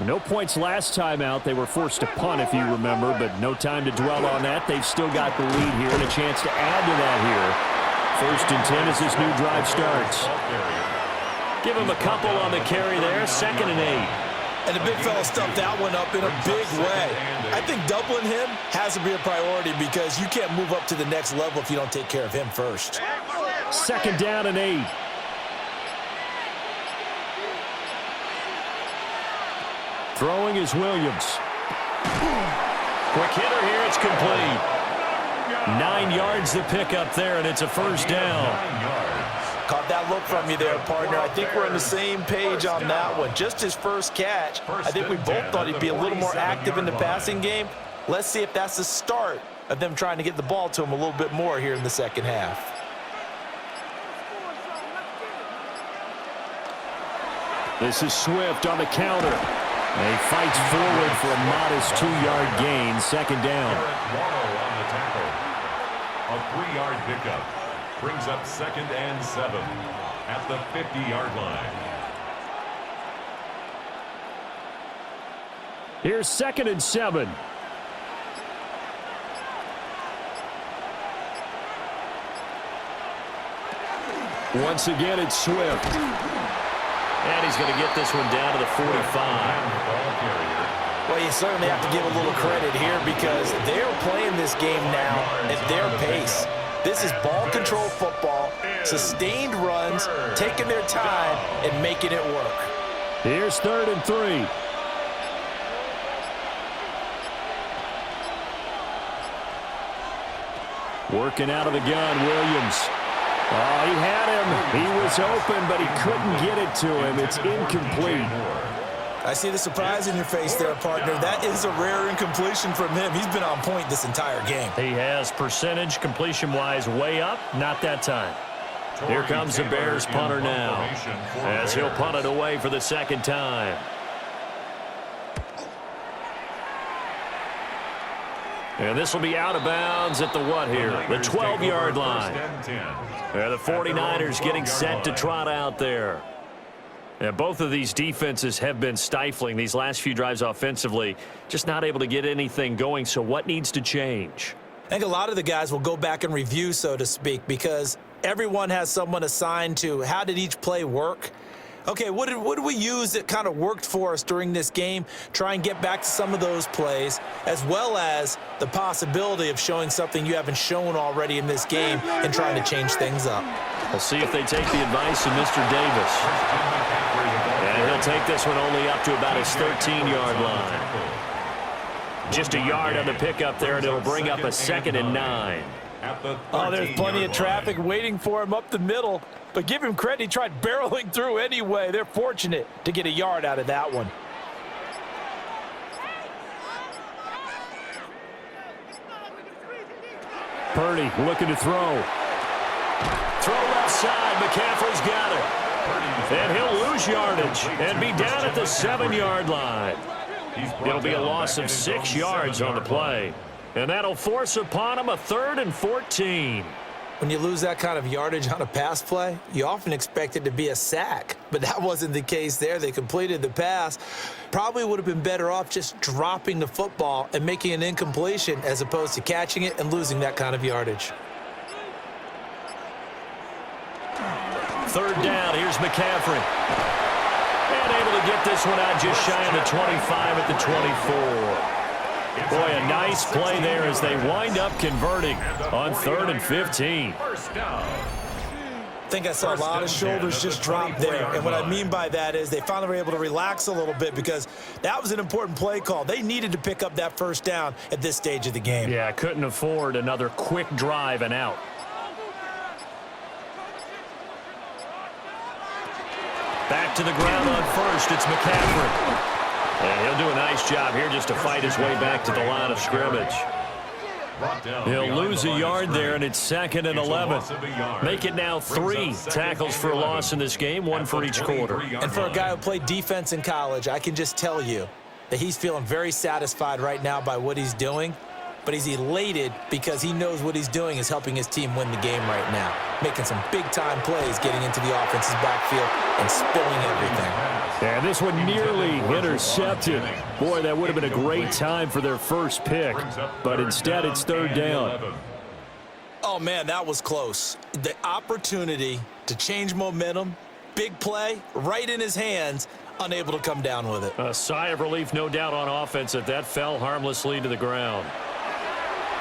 No points last time out. They were forced to punt, if you remember, but no time to dwell on that. They've still got the lead here and a chance to add to that here. 1st and 10 as this new drive starts. Give him a couple on the carry there, 2nd and 8. And the big fella stuffed that one up in a big way. I think doubling him has to be a priority because you can't move up to the next level if you don't take care of him first. 2nd down and 8. Throwing is Williams. Quick hitter here, it's complete. 9 yards the pickup there, and it's a first down. Caught that look from you there, partner. I think we're on the same page on that one. Just his first catch. I think we both thought he'd be a little more active in the passing game. Let's see if that's the start of them trying to get the ball to him a little bit more here in the second half. This is Swift on the counter. And he fights forward for a modest 2-yard gain, 2nd down. On the tackle. A 3-yard pickup. Brings up 2nd and 7 at the 50-yard line. Here's 2nd and 7. Once again, it's Swift. And he's going to get this one down to the 45. Well, you certainly have to give a little credit here because they're playing this game now at their pace. This is ball control football, sustained runs, taking their time, and making it work. Here's 3rd and 3. Working out of the gun, Williams. Oh, he had him. He was open, but he couldn't get it to him. It's incomplete. I see the surprise in your face there, partner. That is a rare incompletion from him. He's been on point this entire game. He has percentage completion-wise way up. Not that time. Here comes the Bears punter now as he'll punt it away for the 2nd time. And this will be out of bounds at the what here? The 12-yard line. The 49ers getting set to trot out there. Yeah, both of these defenses have been stifling these last few drives offensively, just not able to get anything going. So what needs to change? I think a lot of the guys will go back and review, so to speak, because everyone has someone assigned to how did each play work. Okay, what did we use that kind of worked for us during this game? Try and get back to some of those plays, as well as the possibility of showing something you haven't shown already in this game and trying to change things up. We'll see if they take the advice of Mr. Davis. And he'll take this one only up to about his 13-yard line. Just a yard on the pickup there, and it'll bring up a 2nd and 9. Oh, there's plenty of traffic waiting for him up the middle. But give him credit, he tried barreling through anyway. They're fortunate to get a yard out of that one. Purdy looking to throw. Throw left side. McCaffrey's got it. And he'll lose yardage and be down at the 7-yard line. It'll be a loss of 6 yards on the play. And that'll force upon him a 3rd and 14. When you lose that kind of yardage on a pass play, you often expect it to be a sack. But that wasn't the case there. They completed the pass. Probably would have been better off just dropping the football and making an incompletion as opposed to catching it and losing that kind of yardage. 3rd down. Here's McCaffrey. And able to get this one out just shy of the 25 at the 24. Boy, a nice play there as they wind up converting on 3rd and 15. I think I saw a lot of shoulders just drop there. And what I mean by that is they finally were able to relax a little bit because that was an important play call. They needed to pick up that 1st down at this stage of the game. Yeah, couldn't afford another quick drive and out. Back to the ground on 1st. It's McCaffrey. And he'll do a nice job here just to fight his way back to the line of scrimmage. He'll lose a yard there, and it's 2nd and 11. Make it now 3 tackles for a loss in this game, 1 for each quarter. And for a guy who played defense in college, I can just tell you that he's feeling very satisfied right now by what he's doing. But he's elated because he knows what he's doing is helping his team win the game right now. Making some big-time plays, getting into the offense's backfield and spilling everything. And this one nearly intercepted. Boy, that would have been a great time for their first pick. But instead, it's 3rd down. Oh, man, that was close. The opportunity to change momentum Big play, right in his hands, unable to come down with it. A sigh of relief, no doubt, on offense that fell harmlessly to the ground.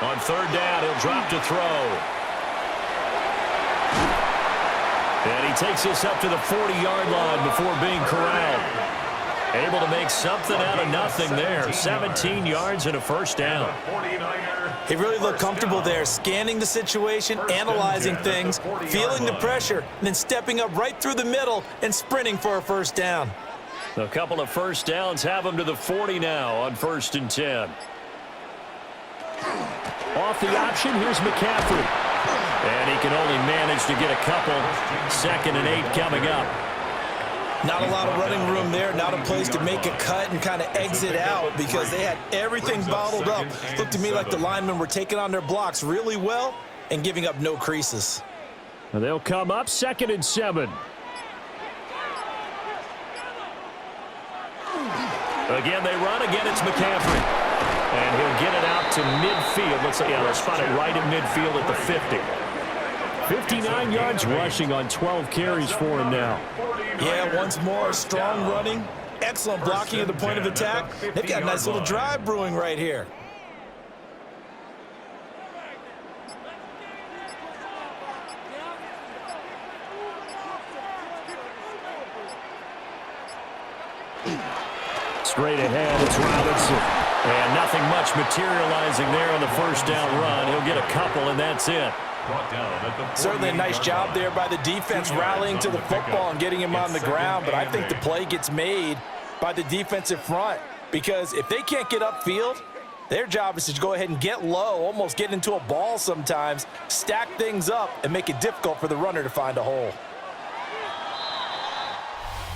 On third down, he'll drop to throw. And he takes this up to the 40-yard line before being corralled. Able to make something out of nothing there. 17 yards and a first down. He really looked comfortable there, scanning the situation, analyzing things, feeling the pressure, and then stepping up right through the middle and sprinting for a first down. A couple of first downs have him to the 40 now on 1st and 10. Off the option, here's McCaffrey. And he can only manage to get a couple. 2nd and 8 coming up. Not a lot of running room there, not a place to make a cut and kind of exit out because they had everything bottled up. Looked to me like the linemen were taking on their blocks really well and giving up no creases. And they'll come up 2nd and 7. Again, they run. Again, it's McCaffrey. And he'll get it out to midfield. Let's say, yeah, they'll spot it right at midfield at the 50. 59 yards rushing on 12 carries for him now. Yeah, once more, strong running, excellent blocking at the point of attack. They've got a nice little drive brewing right here. Straight ahead, it's Robinson. And nothing much materializing there on the first down run. He'll get a couple, and that's it. Certainly a nice job there by the defense rallying to the football and getting him on the ground, but I think the play gets made by the defensive front because if they can't get upfield, their job is to go ahead and get low, almost get into a ball sometimes, stack things up, and make it difficult for the runner to find a hole.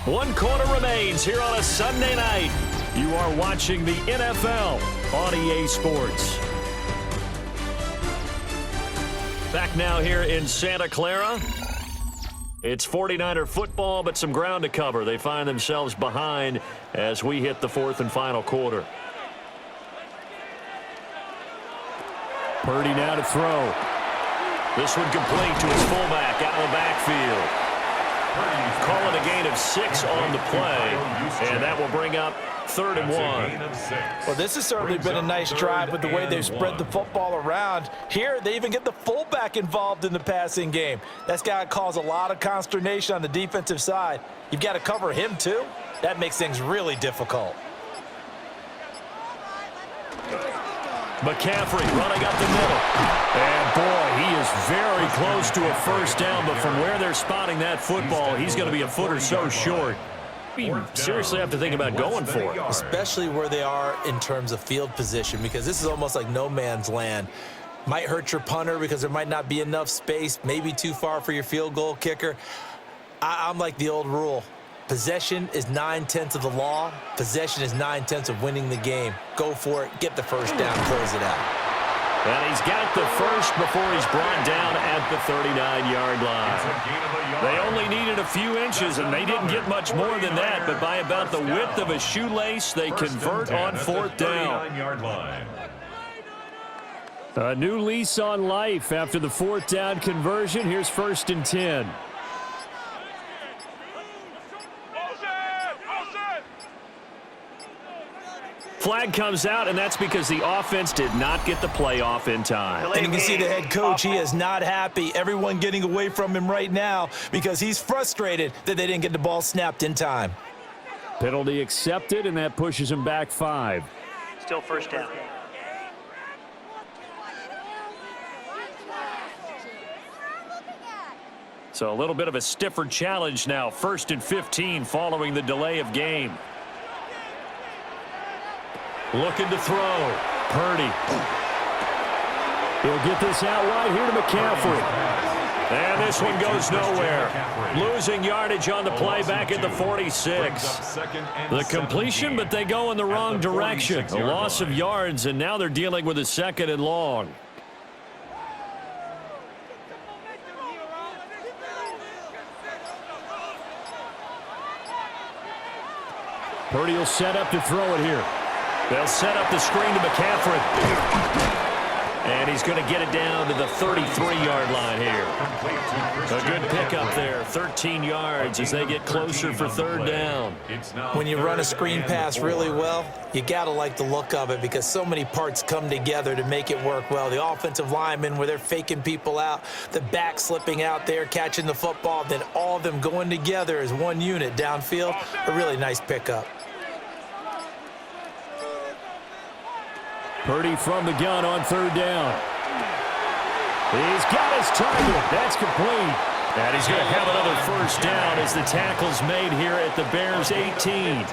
1 quarter remains here on a Sunday night. You are watching the NFL on EA Sports. Back now here in Santa Clara. It's 49er football, but some ground to cover. They find themselves behind as we hit the 4th and final quarter. Purdy now to throw. This one complete to his fullback out of the backfield. Call it a gain of 6 on the play, and that will bring up 3rd and 1. Well, this has certainly been a nice drive with the way they've spread the football around. Here, they even get the fullback involved in the passing game. That's got to cause a lot of consternation on the defensive side. You've got to cover him, too. That makes things really difficult. McCaffrey running up the middle. And, boy, he is very close to a first down, but from where they're spotting that football, he's going to be a foot or so short. You seriously have to think about going for it. Especially where they are in terms of field position, because this is almost like no man's land. Might hurt your punter because there might not be enough space, maybe too far for your field goal kicker. I'm like the old rule. Possession is 9/10 of the law. Possession is 9/10 of winning the game. Go for it. Get the first down. Close it out. And he's got the first before he's brought down at the 39-yard line. They only needed a few inches, and they didn't get much more than that. But by about the width of a shoelace, they convert on 4th down. A new lease on life after the 4th down conversion. Here's 1st and 10. Flag comes out, and that's because the offense did not get the play off in time. And you can see the head coach, he is not happy. Everyone getting away from him right now because he's frustrated that they didn't get the ball snapped in time. Penalty accepted, and that pushes him back 5. Still first down. So a little bit of a stiffer challenge now. 1st and 15 following the delay of game. Looking to throw. Purdy. He'll get this out wide here to McCaffrey. And this one goes nowhere. Losing yardage on the play back at the 46. The completion, but they go in the wrong direction. A loss of yards, and now they're dealing with a 2nd and long. Purdy will set up to throw it here. They'll set up the screen to McCaffrey. And he's going to get it down to the 33-yard line here. A good pickup there, 13 yards as they get closer for third down. When you run a screen pass really well, you got to like the look of it because so many parts come together to make it work well. The offensive linemen where they're faking people out, the back slipping out there, catching the football, then all of them going together as one unit downfield. A really nice pickup. Purdy from the gun on third down. He's got his target. That's complete. And he's going to have another first down as the tackle's made here at the Bears' 18.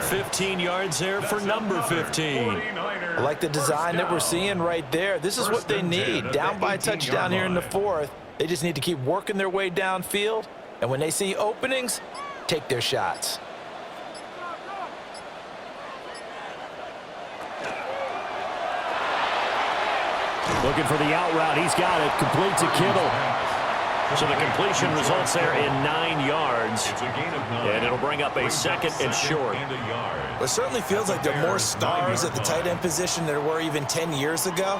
15 yards there for number 15. I like the design that we're seeing right there. This is what they need. Down by a touchdown here in the fourth. They just need to keep working their way downfield. And when they see openings, take their shots. Looking for the out route. He's got it. Complete to Kittle. So the completion results there in 9 yards. And it'll bring up a second and short. Well, it certainly feels like there are more stars at the tight end position than there were even 10 years ago.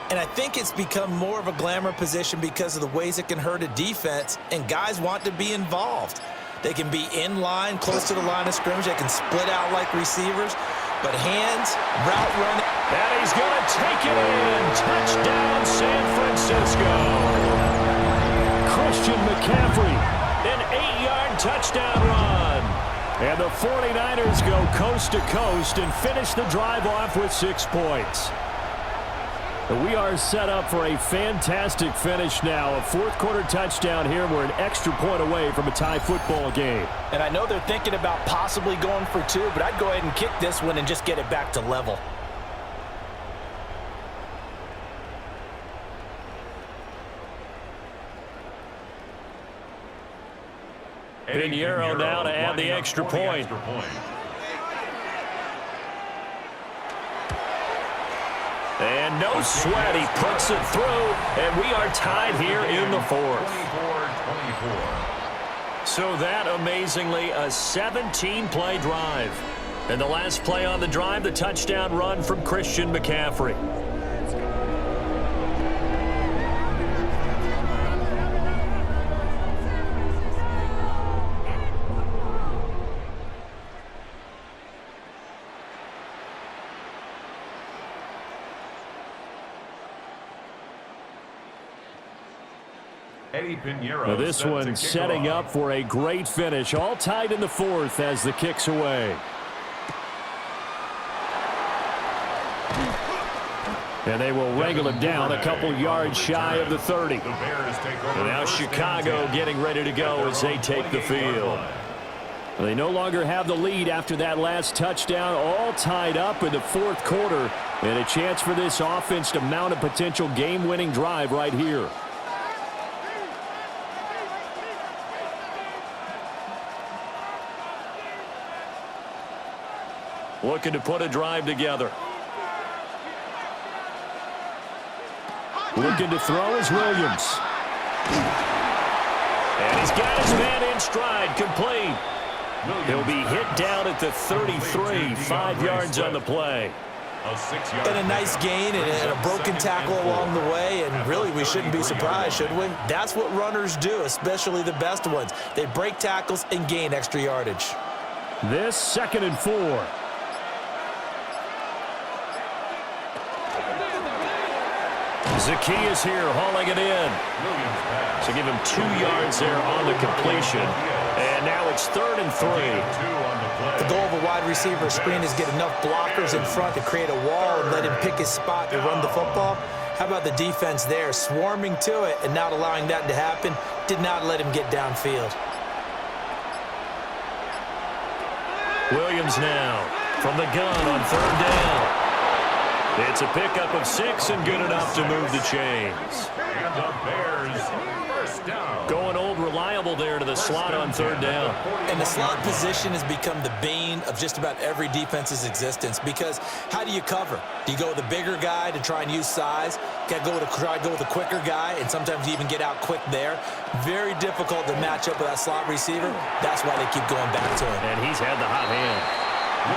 And I think it's become more of a glamour position because of the ways it can hurt a defense, and guys want to be involved. They can be in line, close to the line of scrimmage. They can split out like receivers. But hands, route running. And he's going to take it in. Touchdown, San Francisco. Christian McCaffrey, an 8-yard touchdown run. And the 49ers go coast to coast and finish the drive off with 6 points. We are set up for a fantastic finish now. A fourth-quarter touchdown here. We're an extra point away from a tie football game. And I know they're thinking about possibly going for 2, but I'd go ahead and kick this one and just get it back to level. Pinheiro now to add the extra point. And no sweat, he puts it through, and we are tied here in the fourth. So that, amazingly, a 17-play drive. And the last play on the drive, the touchdown run from Christian McCaffrey. Now this one setting up for a great finish. All tied in the fourth as the kick's away. And they will wrangle him down a couple yards shy of the 30. And now Chicago getting ready to go as they take the field. They no longer have the lead after that last touchdown. All tied up in the fourth quarter. And a chance for this offense to mount a potential game-winning drive right here. Looking to put a drive together. Looking to throw is Williams. And he's got his man in stride, complete. He'll be hit down at the 33, 5 yards on the play. And a nice gain and a broken tackle along the way, and really we shouldn't be surprised, should we? That's what runners do, especially the best ones. They break tackles and gain extra yardage. This 2nd and 4. Zacchaeus here hauling it in. So give him 2 yards there on the completion. And now it's 3rd and 3. The goal of a wide receiver screen is get enough blockers in front to create a wall and let him pick his spot to run the football. How about the defense there, swarming to it and not allowing that to happen? Did not let him get downfield. Williams now from the gun on 3rd down. It's a pickup of 6 and good enough to move the chains. And the Bears first down. Going old reliable there to the slot on 3rd down. And the slot position has become the bane of just about every defense's existence because how do you cover? Do you go with a bigger guy to try and use size? Got to try to go with a quicker guy, and sometimes you even get out quick there. Very difficult to match up with that slot receiver. That's why they keep going back to him. And he's had the hot hand.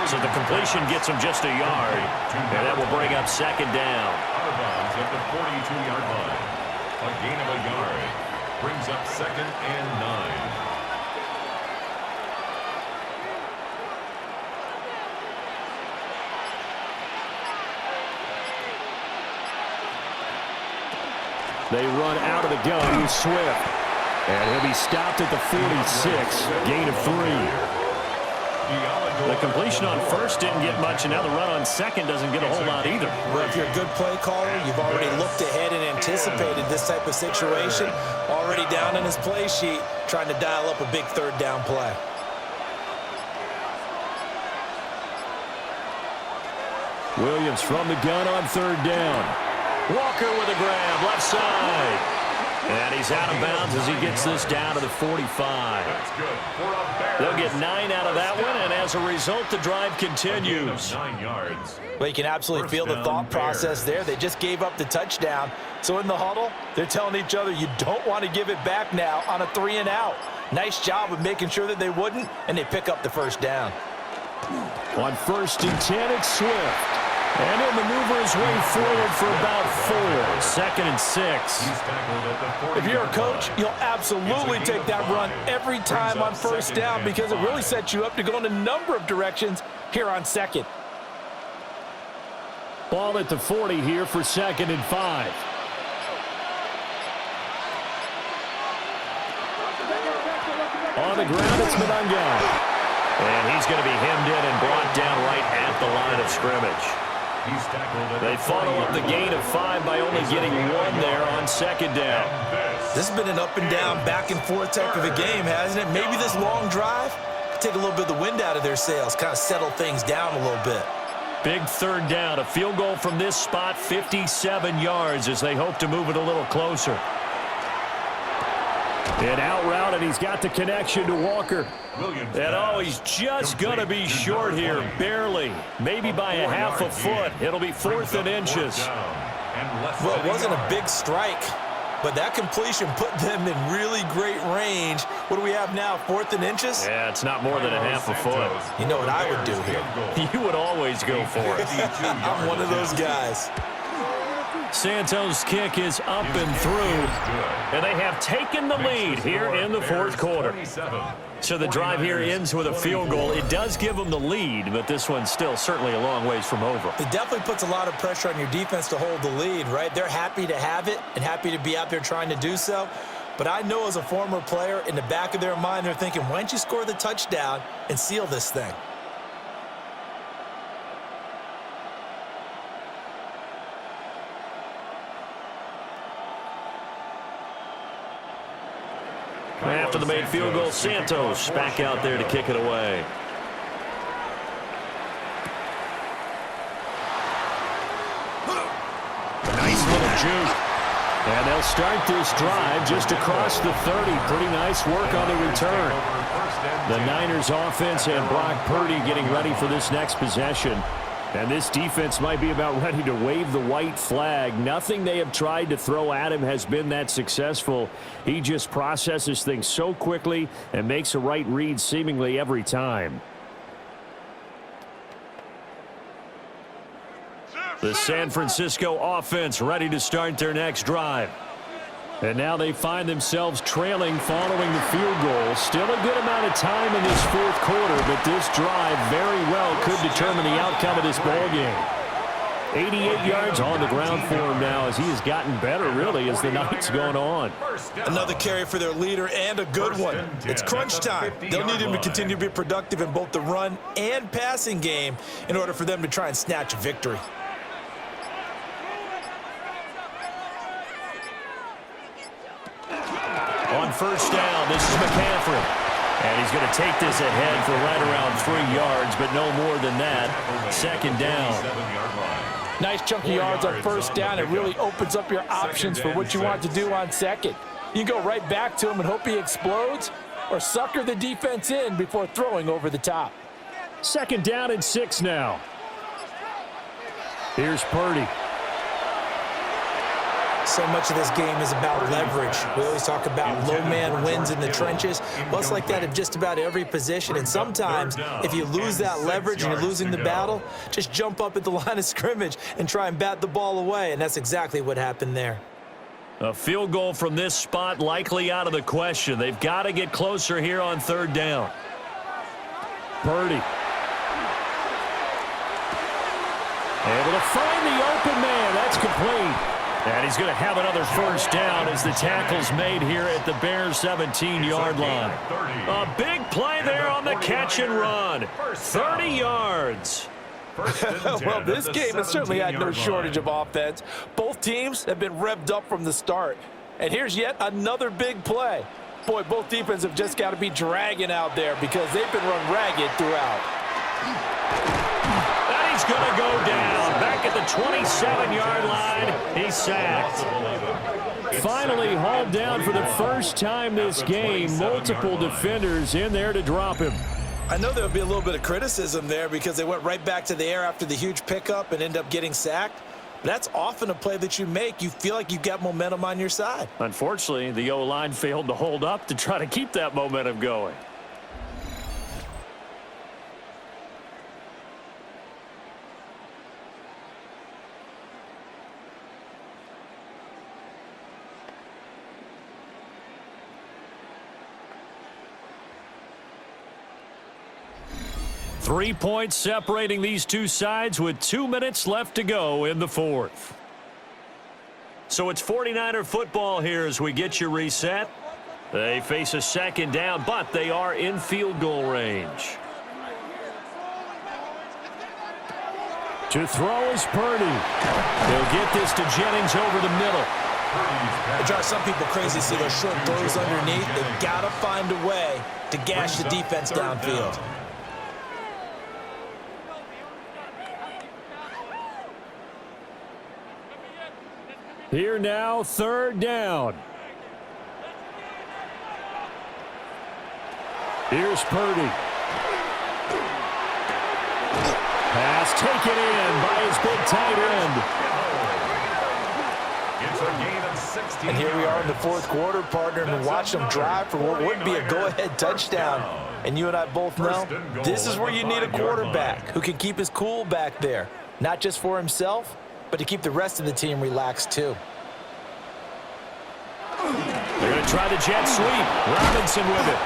So the completion gets him just a yard, and that will bring up second down. Out of bounds at the 42-yard line. A gain of a yard brings up 2nd and 9. They run out of the gun with Swift. And he'll be stopped at the 46, gain of 3. The completion on first didn't get much, and now the run on second doesn't get a whole lot either. Well, if you're a good play caller, you've already looked ahead and anticipated this type of situation. Already down in his play sheet, trying to dial up a big third down play. Williams from the gun on third down. Walker with a grab, left side. And he's out of bounds as he gets this down to the 45. They'll get 9 out of that one, and as a result, the drive continues. 9 yards. Well, you can absolutely feel the thought process there. They just gave up the touchdown. So in the huddle, they're telling each other, you don't want to give it back now on a 3-and-out. Nice job of making sure that they wouldn't, and they pick up the first down. On 1st and 10, it's Swift. And he'll maneuver his way forward for about 4. 2nd and 6. If you're a coach, you'll absolutely take that run every time on first down because it really sets you up to go in a number of directions here on second. Ball at the 40 here for 2nd and 5. On the ground, it's Madden. And he's going to be hemmed in and brought down right at the line of scrimmage. They follow up the gain of 5 by only getting 1 there on 2nd down. This has been an up and down, back and forth type of a game, hasn't it? Maybe this long drive take a little bit of the wind out of their sails, kind of settle things down a little bit. Big third down, a field goal from this spot, 57 yards as they hope to move it a little closer. And out route, and he's got the connection to Walker. And oh, he's just going to be short here, barely. Maybe by a half a foot. It'll be 4th and inches. Well, it wasn't a big strike, but that completion put them in really great range. What do we have now, 4th and inches? Yeah, it's not more than a half a foot. You know what I would do here? You would always go for it. I'm one of those guys. Santos' kick is up and through, and they have taken the lead here in the 4th quarter. So the drive here ends with a field goal. It does give them the lead, but this one's still certainly a long ways from over. It definitely puts a lot of pressure on your defense to hold the lead, right? They're happy to have it and happy to be out there trying to do so. But I know as a former player, in the back of their mind, they're thinking, why don't you score the touchdown and seal this thing? After the made field goal, Santos back out there to kick it away. Nice little juke. And they'll start this drive just across the 30. Pretty nice work on the return. The Niners offense and Brock Purdy getting ready for this next possession. And this defense might be about ready to wave the white flag. Nothing they have tried to throw at him has been that successful. He just processes things so quickly and makes a right read seemingly every time. The San Francisco offense ready to start their next drive. And now they find themselves trailing following the field goal. Still a good amount of time in this 4th quarter, but this drive very well could determine the outcome of this ball game. 88 yards on the ground for him now as he has gotten better, really, as the night's gone on. Another carry for their leader and a good one. It's crunch time. They'll need him to continue to be productive in both the run and passing game in order for them to try and snatch a victory. On first down, this is McCaffrey. And he's going to take this ahead for right around 3 yards, but no more than that. 2nd down. Nice chunky yards on first down. It really opens up your options for what you want to do on second. You can go right back to him and hope he explodes, or sucker the defense in before throwing over the top. 2nd down and 6 now. Here's Purdy. So much of this game is about leverage. We always talk about low man wins in the trenches. Well, it's like that in just about every position. And sometimes, if you lose that leverage and you're losing the battle, just jump up at the line of scrimmage and try and bat the ball away. And that's exactly what happened there. A field goal from this spot likely out of the question. They've got to get closer here on third down. Purdy. Able to find the open man. That's complete. And he's going to have another first down as the tackle's made here at the Bears' 17-yard line. A big play there on the catch and run. 30 yards. Well, this game has certainly had no shortage of offense. Both teams have been revved up from the start. And here's yet another big play. Boy, both defenses have just got to be dragging out there because they've been run ragged throughout. And he's going to go down. Back at the 27-yard line, he's sacked. Finally hauled down for the first time this game. Multiple defenders in there to drop him. I know there'll be a little bit of criticism there because they went right back to the air after the huge pickup and end up getting sacked. But that's often a play that you make. You feel like you've got momentum on your side. Unfortunately, the O-line failed to hold up to try to keep that momentum going. Three points separating these two sides with 2 minutes left to go in the fourth. So it's 49er football here as we get you reset. They face a second down, but they are in field goal range. To throw is Purdy. He'll get this to Jennings over the middle. It drives some people crazy to see those short throws underneath. They've got to find a way to gash the defense downfield. Here now, third down. Here's Purdy. Pass taken in by his big tight end. It's a gain of 16. And here we are in the fourth quarter, partner, and watch them drive for what would be a go-ahead touchdown. And you and I both know this is where you need a quarterback who can keep his cool back there, not just for himself, but to keep the rest of the team relaxed too. They're going to try the jet sweep. Robinson with it.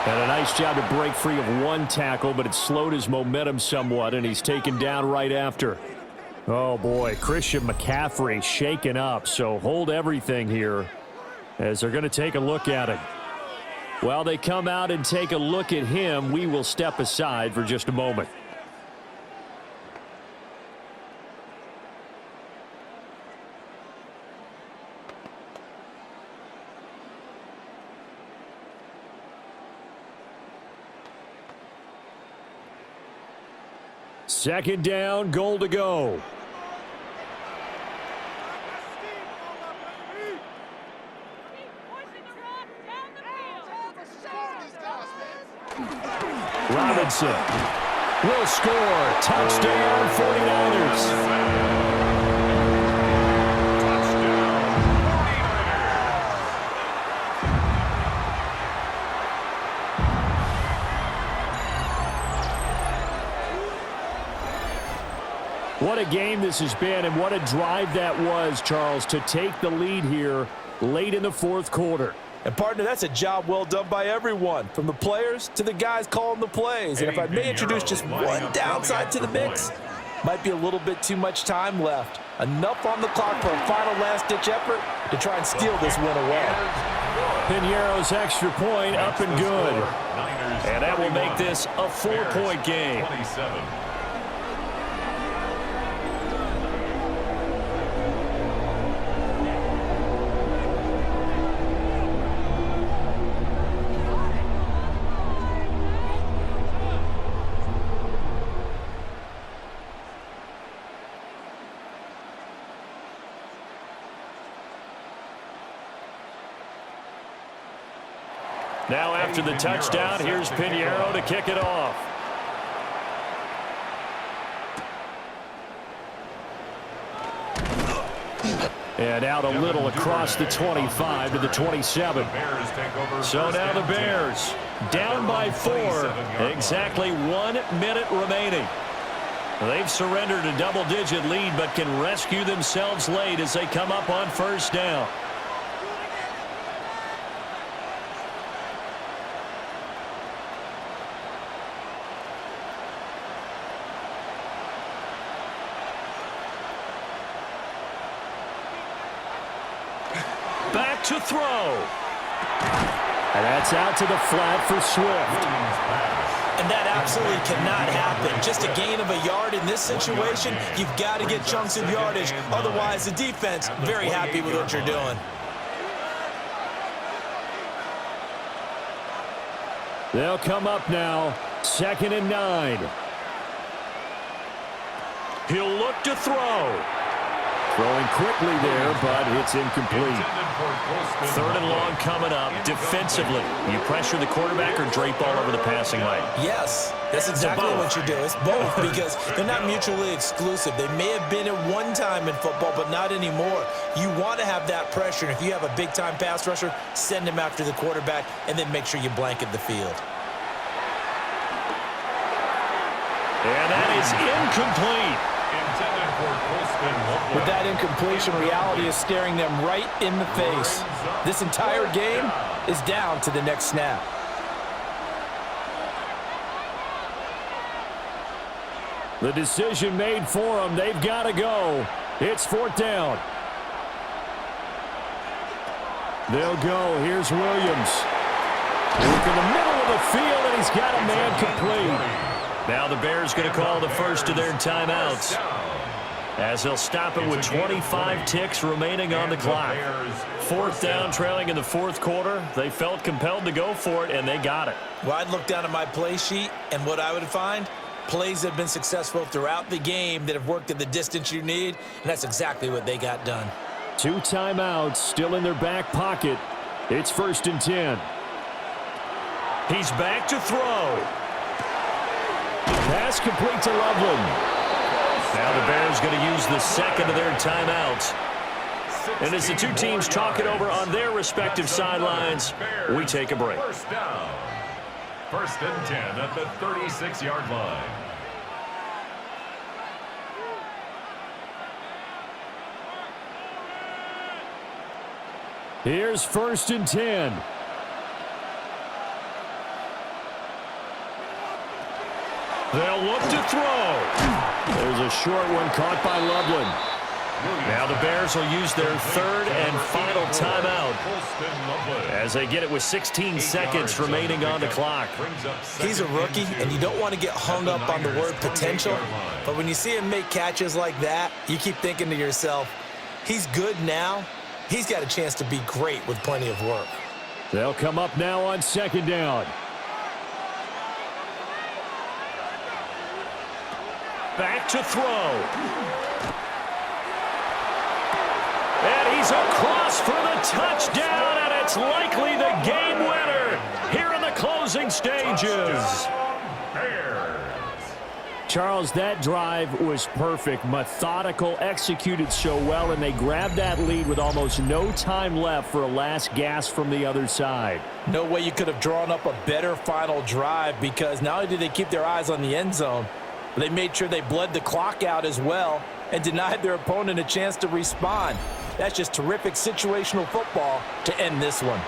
And a nice job to break free of one tackle, but it slowed his momentum somewhat, and he's taken down right after. Oh, boy, Christian McCaffrey shaken up, so hold everything here as they're going to take a look at him. While they come out and take a look at him, we will step aside for just a moment. Second down, goal to go. Robinson will score. Touchdown, 49ers. What a game this has been, and what a drive that was, Charles, to take the lead here late in the fourth quarter. And, partner, that's a job well done by everyone, from the players to the guys calling the plays. And if I may introduce just one downside to the mix, might be a little bit too much time left. Enough on the clock for a final last-ditch effort to try and steal this win away. Pinheiro's extra point up and good. And that will make this a 4-point game. Now after the touchdown, here's Pinheiro to kick it off. And out a little across the 25 to the 27. So now the Bears down by 4. Exactly 1 minute remaining. They've surrendered a double-digit lead but can rescue themselves late as they come up on first down. Back to throw. And that's out to the flat for Swift. And that absolutely cannot happen. Just a gain of a yard in this situation, you've got to get chunks of yardage. Otherwise, the defense, very happy with what you're doing. They'll come up now, 2nd and 9. He'll look to throw. Throwing quickly there, but it's incomplete. 3rd and long coming up. Defensively, you pressure the quarterback or drape all over the passing lane? Yes, that's exactly what you do. It's both because they're not mutually exclusive. They may have been at one time in football, but not anymore. You want to have that pressure. And if you have a big-time pass rusher, send him after the quarterback, and then make sure you blanket the field. And that is incomplete. With that incompletion, reality is staring them right in the face. This entire game is down to the next snap. The decision made for them. They've got to go. It's 4th down. They'll go. Here's Williams. Look in the middle of the field, and he's got a man complete. Now the Bears going to call the first of their timeouts, as they'll stop it with 25 ticks remaining on the clock. 4th down, trailing in the 4th quarter. They felt compelled to go for it, and they got it. Well, I'd look down at my play sheet, and what I would find, plays that have been successful throughout the game that have worked at the distance you need, and that's exactly what they got done. 2 timeouts still in their back pocket. It's 1st and 10. He's back to throw. Pass complete to Loveland. Now the Bears going to use the 2nd of their timeouts. And as the two teams talk it over on their respective sidelines, we take a break. 1st down. 1st and 10 at the 36-yard line. Here's 1st and 10. They'll look to throw. There's a short one caught by Loveland. Now the Bears will use their 3rd and final timeout as they get it with 16 seconds remaining on the clock. He's a rookie, and you don't want to get hung up on the word potential, but when you see him make catches like that, you keep thinking to yourself, he's good now. He's got a chance to be great with plenty of work. They'll come up now on 2nd down. Back to throw. And he's across for the touchdown, and it's likely the game winner here in the closing stages. Charles, that drive was perfect, methodical, executed so well, and they grabbed that lead with almost no time left for a last gasp from the other side. No way you could have drawn up a better final drive, because not only did they keep their eyes on the end zone, but they made sure they bled the clock out as well and denied their opponent a chance to respond. That's just terrific situational football to end this one.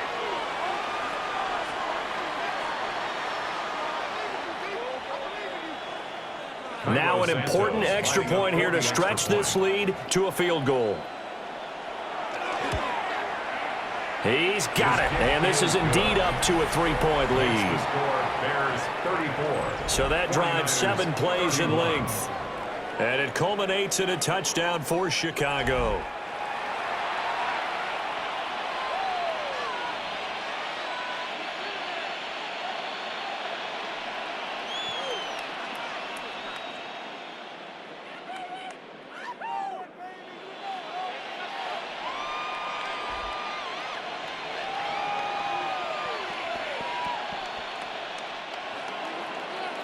Now an important extra point here to stretch this lead to a field goal. He's got it, and this is indeed up to a 3-point lead. So that drives 7 plays in length, and it culminates in a touchdown for Chicago.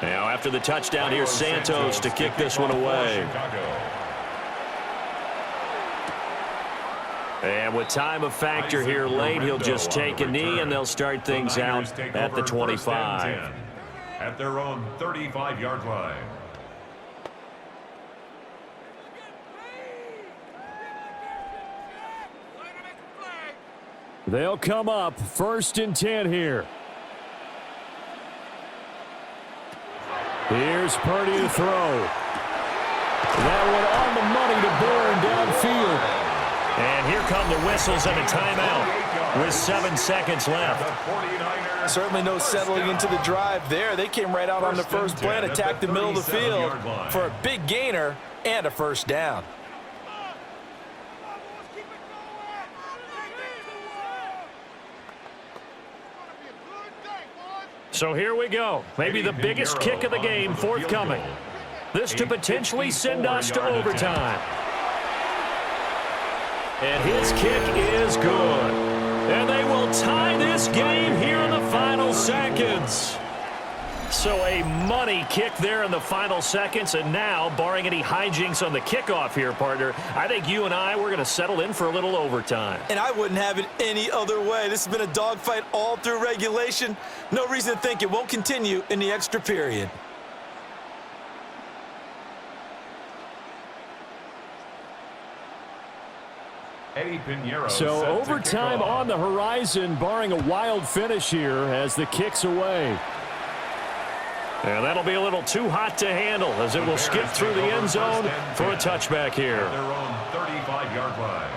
Now, after the touchdown, here's Santos to kick this one away. And with time a factor here late, he'll just take a knee, and they'll start things out at the 25. At their own 35-yard line. They'll come up 1st and 10 here. Here's Purdy to throw. That one on the money to Bourne downfield. And here come the whistles and a timeout with 7 seconds left. Certainly no settling into the drive there. They came right out on the first play and attacked the middle of the field for a big gainer and a first down. So here we go. Maybe the biggest kick of the game forthcoming. This to potentially send us to overtime. And his kick is good. And they will tie this game here in the final seconds. So a money kick there in the final seconds. And now, barring any hijinks on the kickoff here, partner, I think you and I, we're going to settle in for a little overtime. And I wouldn't have it any other way. This has been a dogfight all through regulation. No reason to think it won't continue in the extra period. So overtime on the horizon, barring a wild finish here as the kick's away. And that'll be a little too hot to handle as it will skip through the end zone for a touchback here. Their own 35-yard line.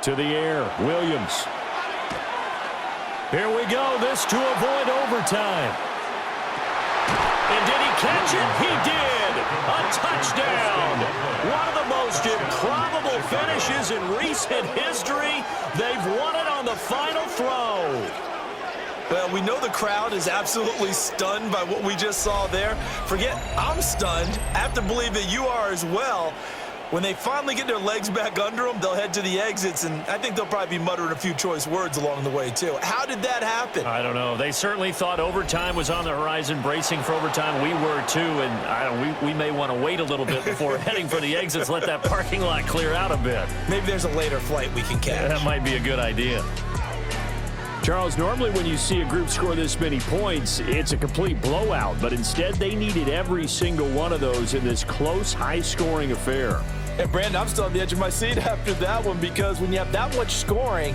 To the air, Williams. Here we go, this to avoid overtime. And did he catch it? He did! A touchdown! One of the most improbable finishes in recent history. They've won it on the final throw. Well, we know the crowd is absolutely stunned by what we just saw there. Forget I'm stunned. I have to believe that you are as well. When they finally get their legs back under them, they'll head to the exits, and I think they'll probably be muttering a few choice words along the way, too. How did that happen? I don't know. They certainly thought overtime was on the horizon, bracing for overtime. We were, too, and we may want to wait a little bit before heading for the exits, let that parking lot clear out a bit. Maybe there's a later flight we can catch. That might be a good idea. Charles, normally when you see a group score this many points, it's a complete blowout, but instead they needed every single one of those in this close, high-scoring affair. And, Brandon, I'm still on the edge of my seat after that one because when you have that much scoring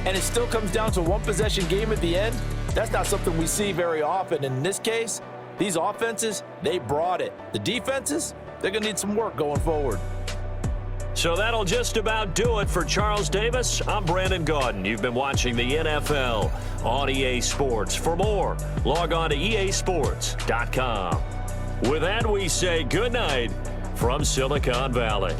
and it still comes down to a one-possession game at the end, that's not something we see very often. In this case, these offenses, they brought it. The defenses, they're going to need some work going forward. So that'll just about do it for Charles Davis. I'm Brandon Gaudin. You've been watching the NFL on EA Sports. For more, log on to easports.com. With that, we say good night from Silicon Valley.